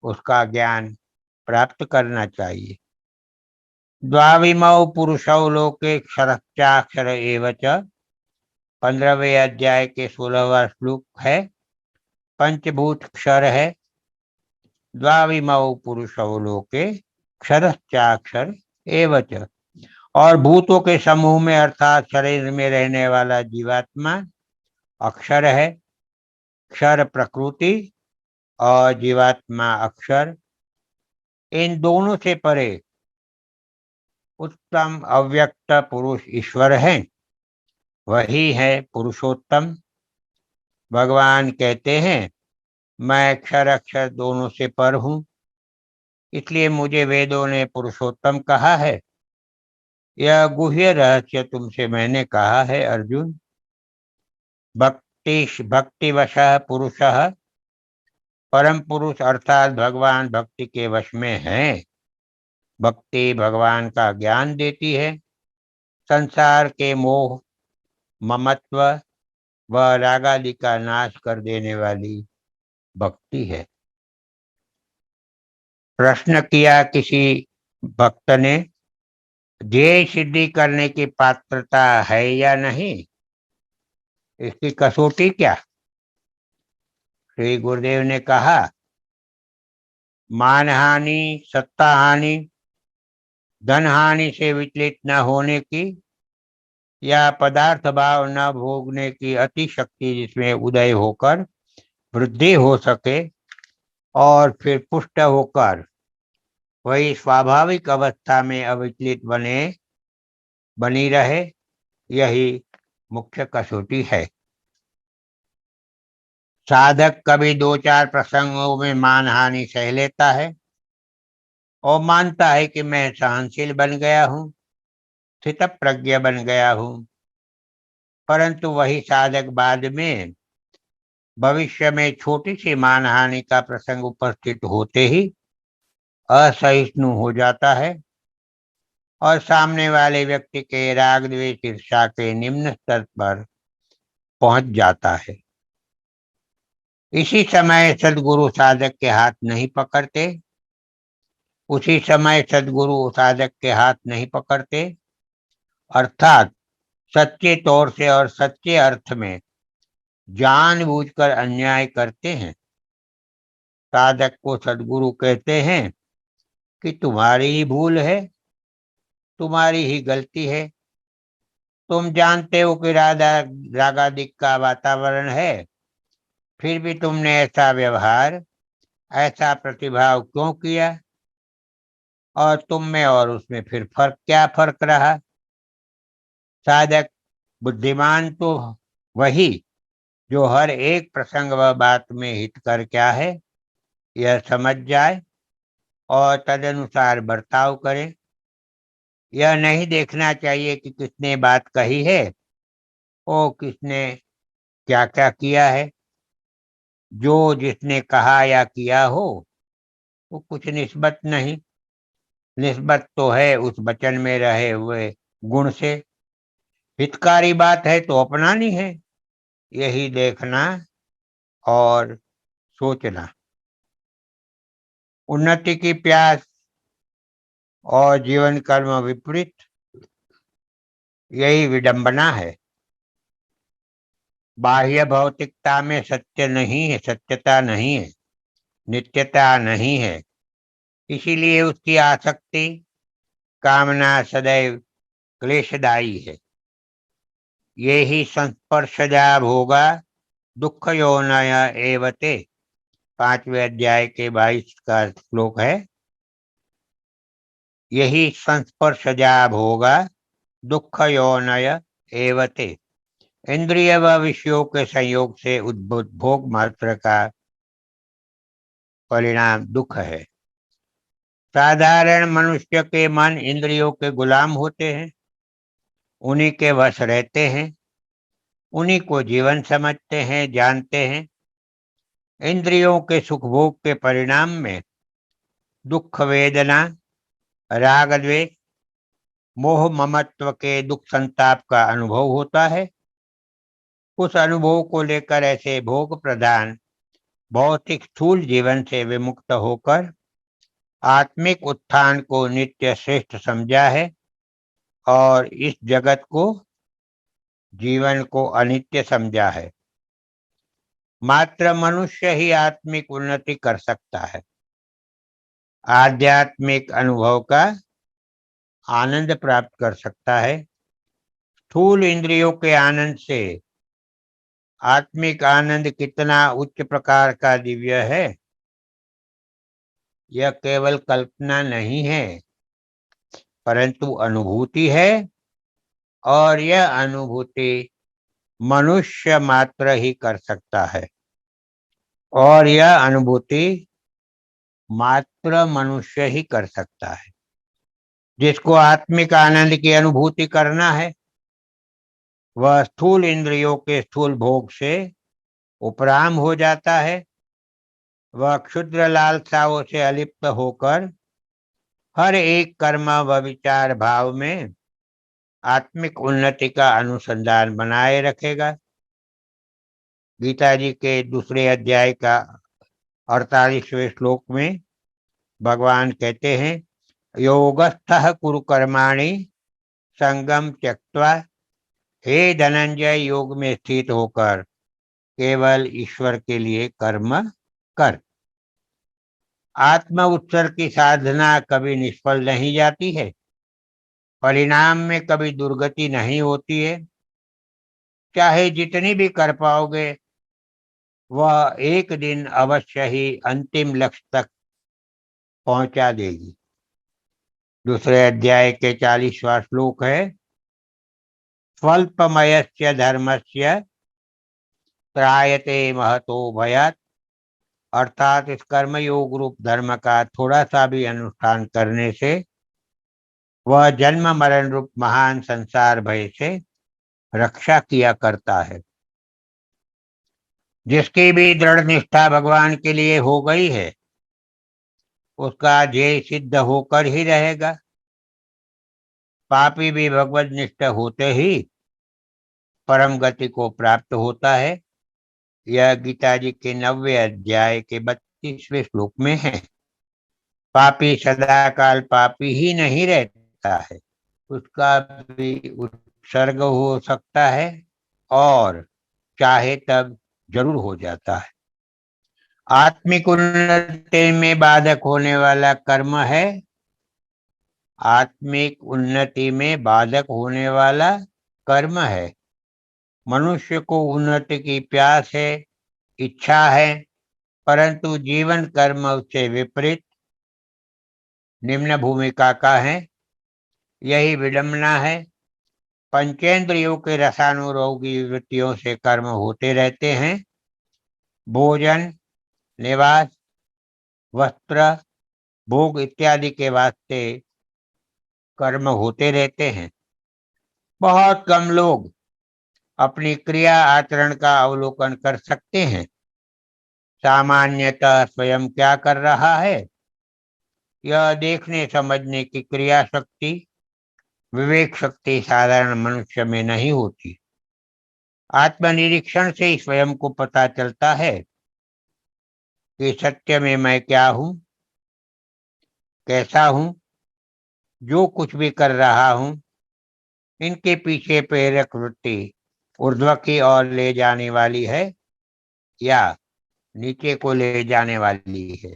उसका ज्ञान प्राप्त करना चाहिए। द्वाविमौ पुरुषौ लोके क्षरश्चाक्षर एव च, 15वें अध्याय के 16वां श्लोक है। पंचभूत क्षर है। द्वाविमौ पुरुषौ लोके क्षरश्चाक्षर एव च, और भूतों के समूह में अर्थात शरीर में रहने वाला जीवात्मा अक्षर है। क्षर प्रकृति और जीवात्मा अक्षर, इन दोनों से परे उत्तम अव्यक्त पुरुष ईश्वर है, वही है पुरुषोत्तम। भगवान कहते हैं, मैं अक्षर अक्षर दोनों से पर हूँ, इसलिए मुझे वेदों ने पुरुषोत्तम कहा है। यह गुह्य रहस्य तुमसे मैंने कहा है अर्जुन। भक्तिवशः पुरुषः, परम पुरुष अर्थात भगवान भक्ति के वश में है। भक्ति भगवान का ज्ञान देती है। संसार के मोह, ममत्व व रागादि का नाश कर देने वाली भक्ति है। प्रश्न किया किसी भक्त ने, ध्येय सिद्धि करने की पात्रता है या नहीं, इसकी कसौटी क्या। श्री गुरुदेव ने कहा, मानहानि, सत्ता हानि, धन हानि से विचलित न होने की, या पदार्थ भाव न भोगने की अति शक्ति जिसमें उदय होकर वृद्धि हो सके और फिर पुष्ट होकर वही स्वाभाविक अवस्था में अविचलित बनी रहे, यही मुख्य कसौटी है। साधक कभी दो चार प्रसंगों में मानहानि सह लेता है और मानता है कि मैं सहनशील बन गया हूँ, स्थितप्रज्ञ बन गया हूँ, परंतु वही साधक बाद में भविष्य में छोटी सी मानहानि का प्रसंग उपस्थित होते ही असहिष्णु हो जाता है और सामने वाले व्यक्ति के राग द्वेष ईर्ष्या के निम्न स्तर पर पहुंच जाता है। इसी समय सद्गुरु साधक के हाथ नहीं पकड़ते, उसी समय सद्गुरु साधक के हाथ नहीं पकड़ते, अर्थात सच्चे तौर से और सच्चे अर्थ में जानबूझकर अन्याय करते हैं। साधक को सद्गुरु कहते हैं कि तुम्हारी ही भूल है, तुम्हारी ही गलती है, तुम जानते हो कि रागादिक का वातावरण है, फिर भी तुमने ऐसा व्यवहार, ऐसा प्रतिभाव क्यों किया, और तुम में और उसमें फिर क्या फर्क रहा। साधक बुद्धिमान तो वही जो हर एक प्रसंग व बात में हित कर क्या है यह समझ जाए और तदनुसार बर्ताव करे। यह नहीं देखना चाहिए कि किसने बात कही है और किसने क्या क्या किया है। जो जिसने कहा या किया हो वो कुछ निस्बत नहीं, निस्बत तो है उस वचन में रहे हुए गुण से। हितकारी बात है तो अपनानी है, यही देखना और सोचना। उन्नति की प्यास और जीवन कर्म विपरीत, यही विडंबना है। बाह्य भौतिकता में सत्य नहीं है, सत्यता नहीं है, नित्यता नहीं है, इसीलिए उसकी आसक्ति, कामना सदैव क्लेशदायी है। ये ही संस्पर्शजा भोगा दुख योनय एवते, 5वें अध्याय के 22 का श्लोक है। यही संस्पर्शजा भोगा दुख योनय एवते, इंद्रिय व विषयों के संयोग से उद्भूत भोग मात्र का परिणाम दुख है। साधारण मनुष्य के मन इंद्रियों के गुलाम होते हैं, उन्हीं के वश रहते हैं, उन्हीं को जीवन समझते हैं, जानते हैं। इंद्रियों के सुख भोग के परिणाम में दुख वेदना, राग द्वेष, मोह ममत्व के दुख संताप का अनुभव होता है। उस अनुभव को लेकर ऐसे भोग प्रधान भौतिक स्थूल जीवन से विमुक्त होकर आत्मिक उत्थान को नित्य श्रेष्ठ समझा है और इस जगत को, जीवन को अनित्य समझा है। मात्र मनुष्य ही आत्मिक उन्नति कर सकता है, आध्यात्मिक अनुभव का आनंद प्राप्त कर सकता है। स्थूल इंद्रियों के आनंद से आत्मिक आनंद कितना उच्च प्रकार का दिव्य है, यह केवल कल्पना नहीं है परंतु अनुभूति है, और यह अनुभूति मनुष्य मात्र ही कर सकता है, और यह अनुभूति मात्र मनुष्य ही कर सकता है। जिसको आत्मिक आनंद की अनुभूति करना है वह स्थूल इंद्रियों के स्थूल भोग से उपराम हो जाता है। वह क्षुद्र लालसाओं से अलिप्त होकर हर एक कर्म व विचार भाव में आत्मिक उन्नति का अनुसंधान बनाए रखेगा। गीता जी के 2 अध्याय का 48वें श्लोक में भगवान कहते हैं, योगस्थः कुरु कर्माणि संगम त्यक्त्वा हे धनंजय योग में स्थित होकर केवल ईश्वर के लिए कर्म कर। आत्म उत्सर्ग की साधना कभी निष्फल नहीं जाती है, परिणाम में कभी दुर्गति नहीं होती है। चाहे जितनी भी कर पाओगे वह एक दिन अवश्य ही अंतिम लक्ष्य तक पहुंचा देगी। दूसरे अध्याय के 40वां श्लोक है, स्वल्पमयस्य धर्मस्य त्रायते महतो भयात्। अर्थात इस कर्म योग रूप धर्म का थोड़ा सा भी अनुष्ठान करने से वह जन्म मरण रूप महान संसार भय से रक्षा किया करता है। जिसकी भी दृढ़ निष्ठा भगवान के लिए हो गई है उसका ध्येय सिद्ध होकर ही रहेगा। पापी भी भगवत निष्ठ होते ही परम गति को प्राप्त होता है। यह गीता जी के 90वें अध्याय के 32वें श्लोक में है। पापी सदा काल पापी ही नहीं रहता है, उसका भी उत्सर्ग हो सकता है और चाहे तब जरूर हो जाता है। आत्मिक उन्नति में बाधक होने वाला कर्म है, आत्मिक उन्नति में बाधक होने वाला कर्म है। मनुष्य को उन्नति की प्यास है, इच्छा है, परंतु जीवन कर्म उससे विपरीत निम्न भूमिका का है। यही विडंबना है। पंचेंद्रियों के रसानुरोगी वृत्तियों से कर्म होते रहते हैं। भोजन, निवास, वस्त्र, भोग इत्यादि के वास्ते कर्म होते रहते हैं। बहुत कम लोग अपनी क्रिया आचरण का अवलोकन कर सकते हैं। सामान्यतः स्वयं क्या कर रहा है यह देखने समझने की क्रिया शक्ति, विवेक शक्ति साधारण मनुष्य में नहीं होती। आत्मनिरीक्षण से ही स्वयं को पता चलता है कि सत्य में मैं क्या हूँ, कैसा हूँ, जो कुछ भी कर रहा हूँ इनके पीछे प्रेरक वृत्ति ऊर्ध्व की ओर ले जाने वाली है या नीचे को ले जाने वाली है।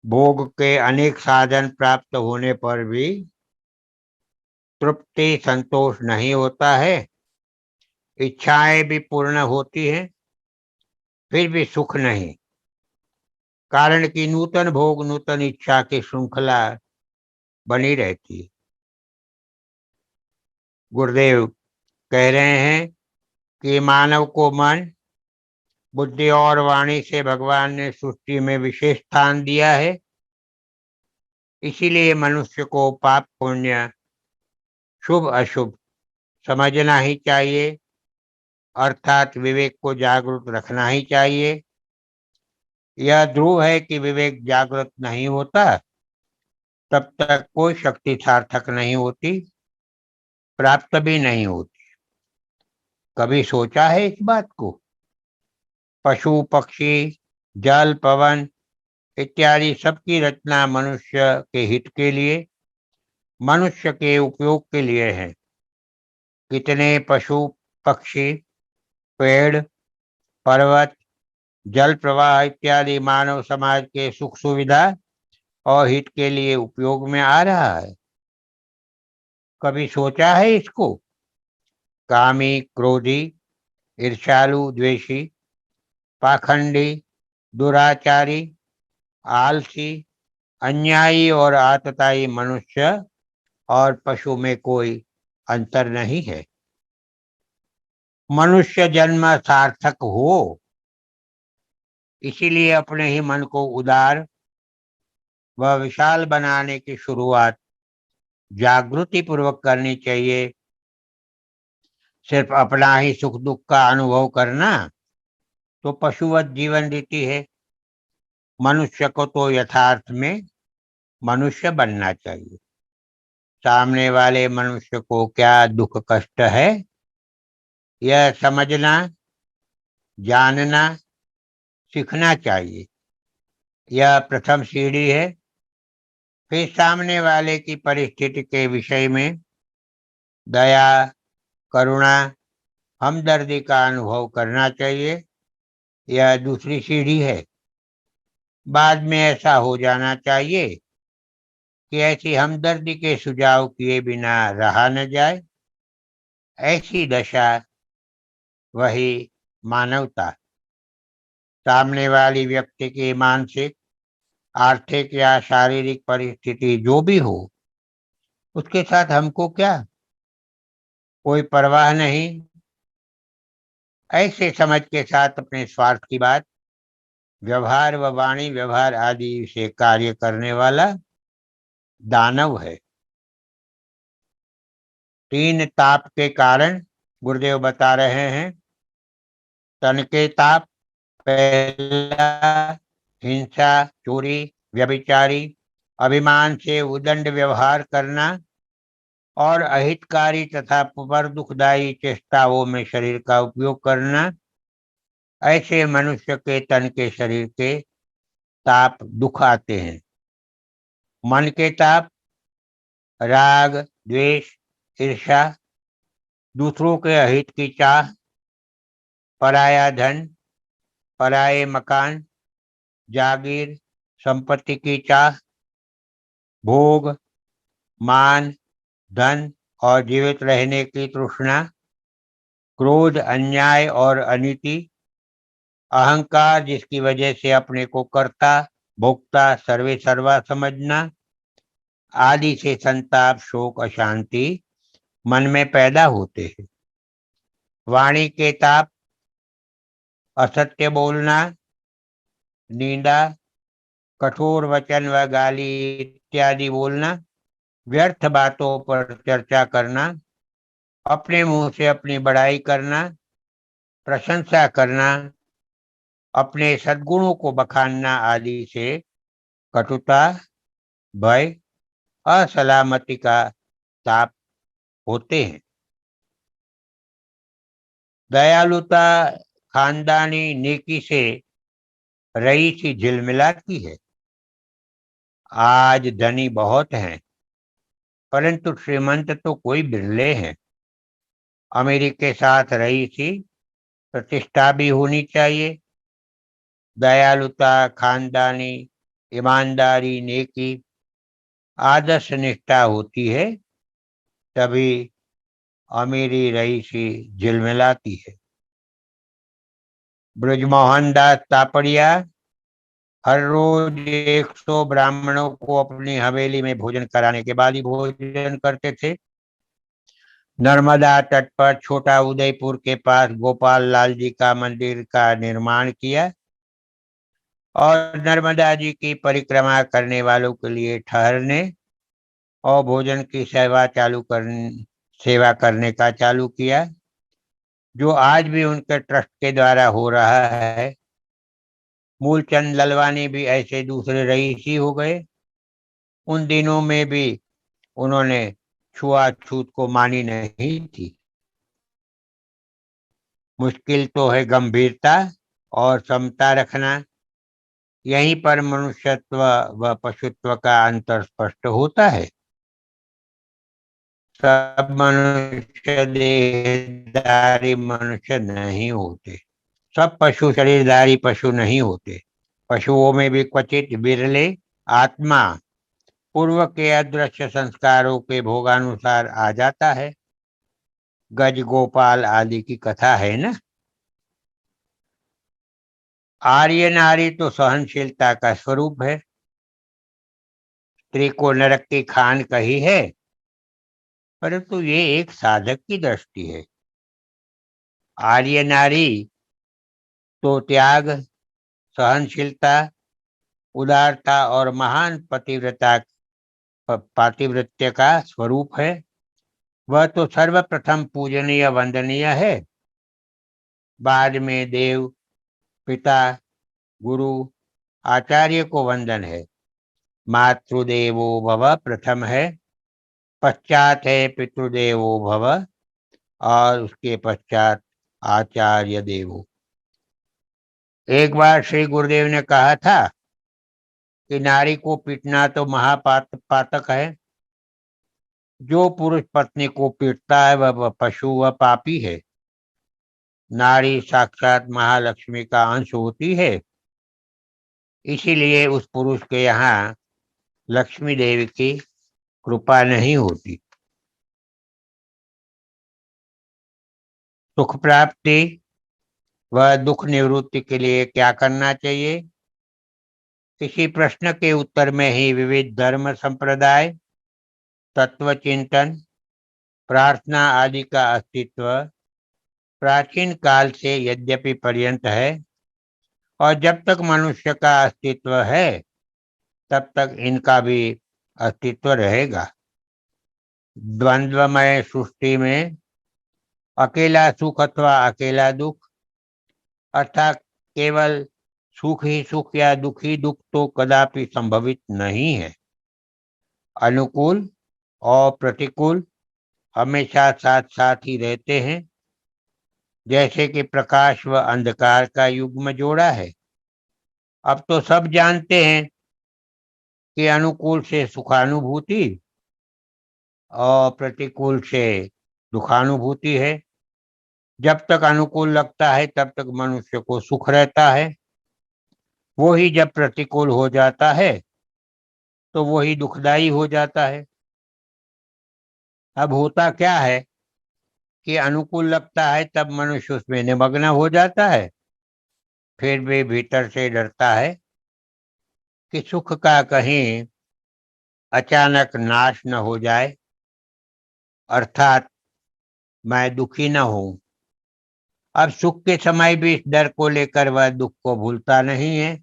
भोग के अनेक साधन प्राप्त होने पर भी तृप्ति संतोष नहीं होता है। इच्छाएं भी पूर्ण होती हैं फिर भी सुख नहीं, कारण कि नूतन भोग नूतन इच्छा की श्रृंखला बनी रहती है। गुरुदेव कह रहे हैं कि मानव को मन, बुद्धि और वाणी से भगवान ने सृष्टि में विशेष स्थान दिया है। इसीलिए मनुष्य को पाप पुण्य, शुभ अशुभ समझना ही चाहिए, अर्थात विवेक को जागरूक रखना ही चाहिए। यह ध्रुव है कि विवेक जागृत नहीं होता तब तक कोई शक्ति सार्थक नहीं होती, प्राप्त भी नहीं होती। कभी सोचा है इस बात को? पशु पक्षी, जल, पवन इत्यादि सबकी रचना मनुष्य के हित के लिए, मनुष्य के उपयोग के लिए है। कितने पशु पक्षी, पेड़, पर्वत, जल प्रवाह इत्यादि मानव समाज के सुख सुविधा और हित के लिए उपयोग में आ रहा है। कभी सोचा है इसको? कामी, क्रोधी, ईर्ष्यालु, द्वेषी, पाखंडी, दुराचारी, आलसी, अन्यायी और आतताई मनुष्य और पशु में कोई अंतर नहीं है। मनुष्य जन्म सार्थक हो इसीलिए अपने ही मन को उदार व विशाल बनाने की शुरुआत जागृति पूर्वक करनी चाहिए। सिर्फ अपना ही सुख दुख का अनुभव करना तो पशुवत जीवन रीति है। मनुष्य को तो यथार्थ में मनुष्य बनना चाहिए। सामने वाले मनुष्य को क्या दुख कष्ट है यह समझना, जानना, सीखना चाहिए। यह प्रथम सीढ़ी है। फिर सामने वाले की परिस्थिति के विषय में दया, करुणा, हमदर्दी का अनुभव करना चाहिए। यह दूसरी सीढ़ी है। बाद में ऐसा हो जाना चाहिए कि ऐसी हमदर्दी के सुझाव किए बिना रहा न जाए। ऐसी दशा वही मानवता। सामने वाली व्यक्ति की मानसिक, आर्थिक या शारीरिक परिस्थिति जो भी हो, उसके साथ हमको क्या, कोई परवाह नहीं। ऐसे समझ के साथ अपने स्वार्थ की बात, व्यवहार व वाणी व्यवहार आदि से कार्य करने वाला दानव है। 3 ताप के कारण गुरुदेव बता रहे हैं। तन के ताप, पहला हिंसा, चोरी, व्यभिचारी, अभिमान से उदंड व्यवहार करना और अहितकारी तथा पर दुखदायी चेष्टाओं में शरीर का उपयोग करना। ऐसे मनुष्य के तन के शरीर के ताप दुख आते हैं। मन के ताप, राग, द्वेष, ईर्ष्या, दूसरों के अहित की चाह, पराया धन, पराये मकान, जागीर, संपत्ति की चाह, भोग, मान, धन और जीवित रहने की तृष्णा, क्रोध, अन्याय और अनीति, अहंकार जिसकी वजह से अपने को कर्ता, भोक्ता, सर्वे सर्वा समझना आदि से संताप, शोक, अशांति मन में पैदा होते हैं। वाणी के ताप, असत्य बोलना, निंदा, कठोर वचन व गाली इत्यादि बोलना, व्यर्थ बातों पर चर्चा करना, अपने मुंह से अपनी बड़ाई करना, प्रशंसा करना, अपने सद्गुणों को बखानना आदि से कटुता, भय, असलामती का ताप होते हैं। दयालुता खानदानी नेकी से रईसी झिलमिलाती है। आज धनी बहुत हैं, परंतु श्रीमंत तो कोई बिरले हैं। अमीरी के साथ रईसी प्रतिष्ठा भी होनी चाहिए। दयालुता, खानदानी, ईमानदारी, नेकी, आदर्श निष्ठा होती है, तभी अमीरी रईसी झिलमिलाती है। ब्रजमोहन दास तापड़िया हर रोज 100 ब्राह्मणों को अपनी हवेली में भोजन कराने के बाद ही भोजन करते थे। नर्मदा तट पर छोटा उदयपुर के पास गोपाल लाल जी का मंदिर का निर्माण किया और नर्मदा जी की परिक्रमा करने वालों के लिए ठहरने और भोजन की सेवा करने का चालू किया, जो आज भी उनके ट्रस्ट के द्वारा हो रहा है। मूलचंद ललवानी भी ऐसे दूसरे रईसी हो गए। उन दिनों में भी उन्होंने छुआछूत को मानी नहीं थी। मुश्किल तो है गंभीरता और समता रखना। यहीं पर मनुष्यत्व व पशुत्व का अंतर स्पष्ट होता है। सब मनुष्य देहधारी मनुष्य नहीं होते। सब पशु शरीरधारी पशु नहीं होते। पशुओं में भी क्वचित बिरले आत्मा पूर्व के अदृश्य संस्कारों के भोगानुसार आ जाता है। गज गोपाल आदि की कथा है ना। आर्य नारी तो सहनशीलता का स्वरूप है। स्त्री को नरक की खान कही है, परंतु ये एक साधक की दृष्टि है। आर्य नारी तो त्याग, सहनशीलता, उदारता और महान पातिव्रत्य का स्वरूप है। वह तो सर्वप्रथम पूजनीय वंदनीय है। बाद में देव, पिता, गुरु, आचार्य को वंदन है। मातृदेवो भव प्रथम है, पश्चात है पितृदेवो भव और उसके पश्चात आचार्य देवो। एक बार श्री गुरुदेव ने कहा था कि नारी को पीटना तो महापातक है। जो पुरुष पत्नी को पीटता है वह पशु व पापी है। नारी साक्षात महालक्ष्मी का अंश होती है, इसीलिए उस पुरुष के यहाँ लक्ष्मी देवी की कृपा नहीं होती। सुख प्राप्ति व दुख निवृत्ति के लिए क्या करना चाहिए? इसी प्रश्न के उत्तर में ही विविध धर्म संप्रदाय, तत्व चिंतन, प्रार्थना आदि का अस्तित्व प्राचीन काल से यद्यपि पर्यंत है, और जब तक मनुष्य का अस्तित्व है तब तक इनका भी अस्तित्व रहेगा। द्वंद्वमय सृष्टि में अकेला सुख अथवा अकेला दुख, अर्थात केवल सुख ही सुख या दुख ही दुख तो कदापि संभवित नहीं है। अनुकूल और प्रतिकूल हमेशा साथ साथ ही रहते हैं, जैसे कि प्रकाश व अंधकार का युग्म जोड़ा है। अब तो सब जानते हैं कि अनुकूल से सुखानुभूति और प्रतिकूल से दुखानुभूति है। जब तक अनुकूल लगता है तब तक मनुष्य को सुख रहता है, वो ही जब प्रतिकूल हो जाता है तो वो ही दुखदाई हो जाता है। अब होता क्या है कि अनुकूल लगता है तब मनुष्य उसमें निमग्न हो जाता है, फिर भी भीतर से डरता है कि सुख का कहीं अचानक नाश न हो जाए, अर्थात मैं दुखी न हूं। अब सुख के समय भी इस डर को लेकर वह दुख को भूलता नहीं है।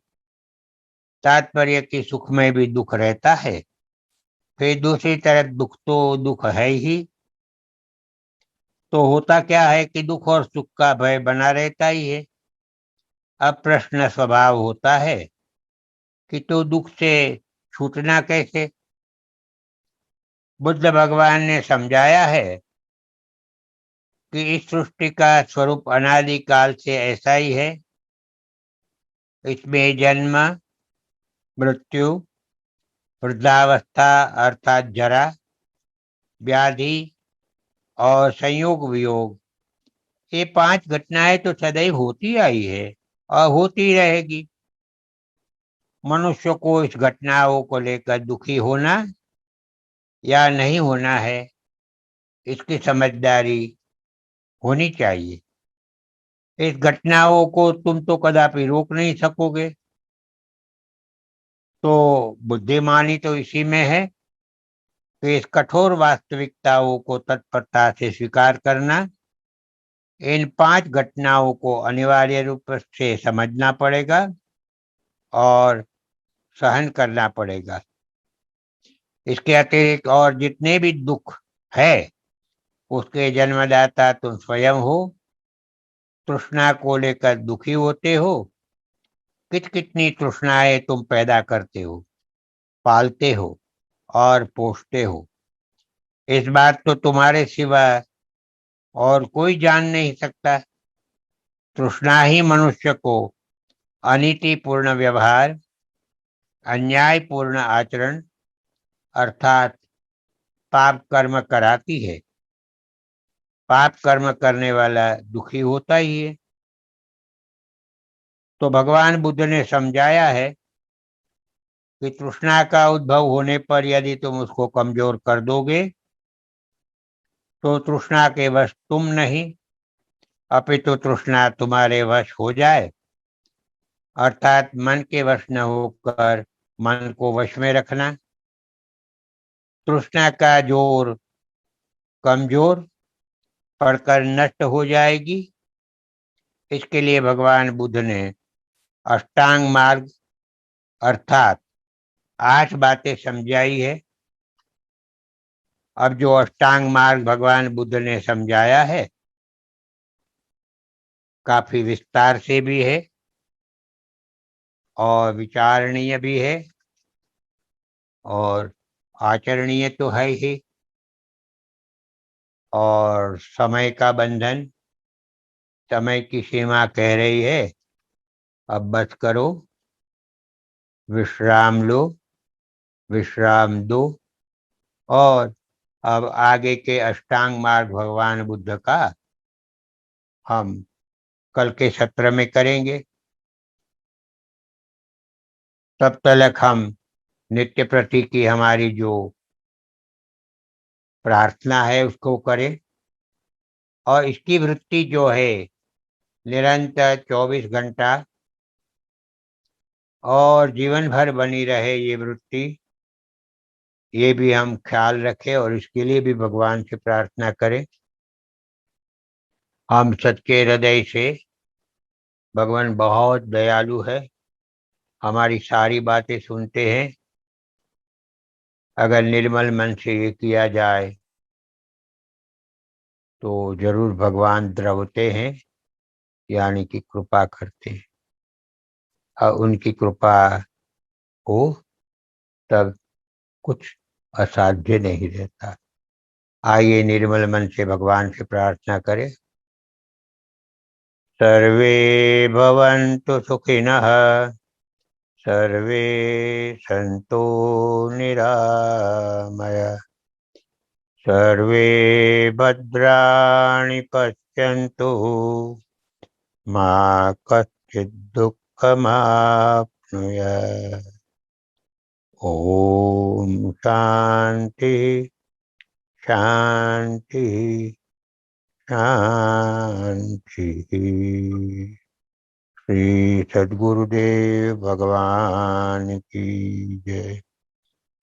तात्पर्य कि सुख में भी दुख रहता है, फिर दूसरी तरफ दुख तो दुख है ही। तो होता क्या है कि दुख और सुख का भय बना रहता ही है। अब प्रश्न स्वभाव होता है कि तो दुख से छूटना कैसे? बुद्ध भगवान ने समझाया है कि इस सृष्टि का स्वरूप अनादि काल से ऐसा ही है। इसमें जन्म, मृत्यु, वृद्धावस्था अर्थात जरा, व्याधि और संयोग वियोग, ये 5 घटनाएं तो सदैव होती आई है और होती रहेगी। मनुष्य को इस घटनाओं को लेकर दुखी होना या नहीं होना है, इसकी समझदारी होनी चाहिए। इस घटनाओं को तुम तो कदापि रोक नहीं सकोगे, तो बुद्धिमानी तो इसी में है कि इस कठोर वास्तविकताओं को तत्परता से स्वीकार करना। इन 5 घटनाओं को अनिवार्य रूप से समझना पड़ेगा और सहन करना पड़ेगा। इसके अतिरिक्त और जितने भी दुख है उसके जन्मदाता तुम स्वयं हो। तृष्णा को लेकर दुखी होते हो, कितनी तृष्णाएं तुम पैदा करते हो, पालते हो और पोषते हो। इस बात तो तुम्हारे सिवा और कोई जान नहीं सकता। तृष्णा ही मनुष्य को अनीतिपूर्ण व्यवहार, अन्यायपूर्ण आचरण अर्थात पाप कर्म कराती है। पाप कर्म करने वाला दुखी होता ही है। तो भगवान बुद्ध ने समझाया है कि तृष्णा का उद्भव होने पर यदि तुम उसको कमजोर कर दोगे तो तृष्णा के वश तुम नहीं, अपितु तृष्णा तुम्हारे वश हो जाए, अर्थात मन के वश न होकर मन को वश में रखना। तृष्णा का जोर कमजोर पड़कर नष्ट हो जाएगी। इसके लिए भगवान बुद्ध ने अष्टांग मार्ग अर्थात 8 बातें समझाई है। अब जो अष्टांग मार्ग भगवान बुद्ध ने समझाया है काफी विस्तार से भी है और विचारणीय भी है और आचरणीय तो है ही। और समय का बंधन, समय की सीमा कह रही है अब बस करो, विश्राम लो, विश्राम दो और अब आगे के अष्टांग मार्ग भगवान बुद्ध का हम कल के सत्र में करेंगे। तब तक हम नित्य प्रति की हमारी जो प्रार्थना है उसको करें, और इसकी वृत्ति जो है निरंतर 24 घंटा और जीवन भर बनी रहे ये वृत्ति, ये भी हम ख्याल रखें और इसके लिए भी भगवान से प्रार्थना करें। हम सच्चे हृदय से, भगवान बहुत दयालु है, हमारी सारी बातें सुनते हैं। अगर निर्मल मन से ये किया जाए तो जरूर भगवान द्रवते हैं, यानी कि कृपा करते हैं, और उनकी कृपा हो तब कुछ असाध्य नहीं रहता। आइए निर्मल मन से भगवान से प्रार्थना करें। सर्वे भवन्तु सुखिनः, सर्वे सन्तु निरामया, सर्वे भद्राणि पश्यन्तु, मा कश्चित् दुःखमाप्नुयात्। ओम शांति शांति शांति। श्री सद्गुरुदेव भगवान की जय।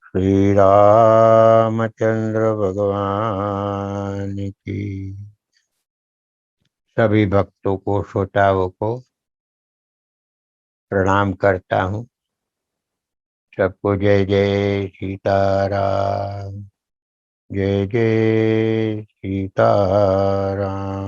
श्री रामचंद्र भगवान की। सभी भक्तों को, श्रोताओं को प्रणाम करता हूँ। सबको जय जय सीताराम, जय जय सीताराम।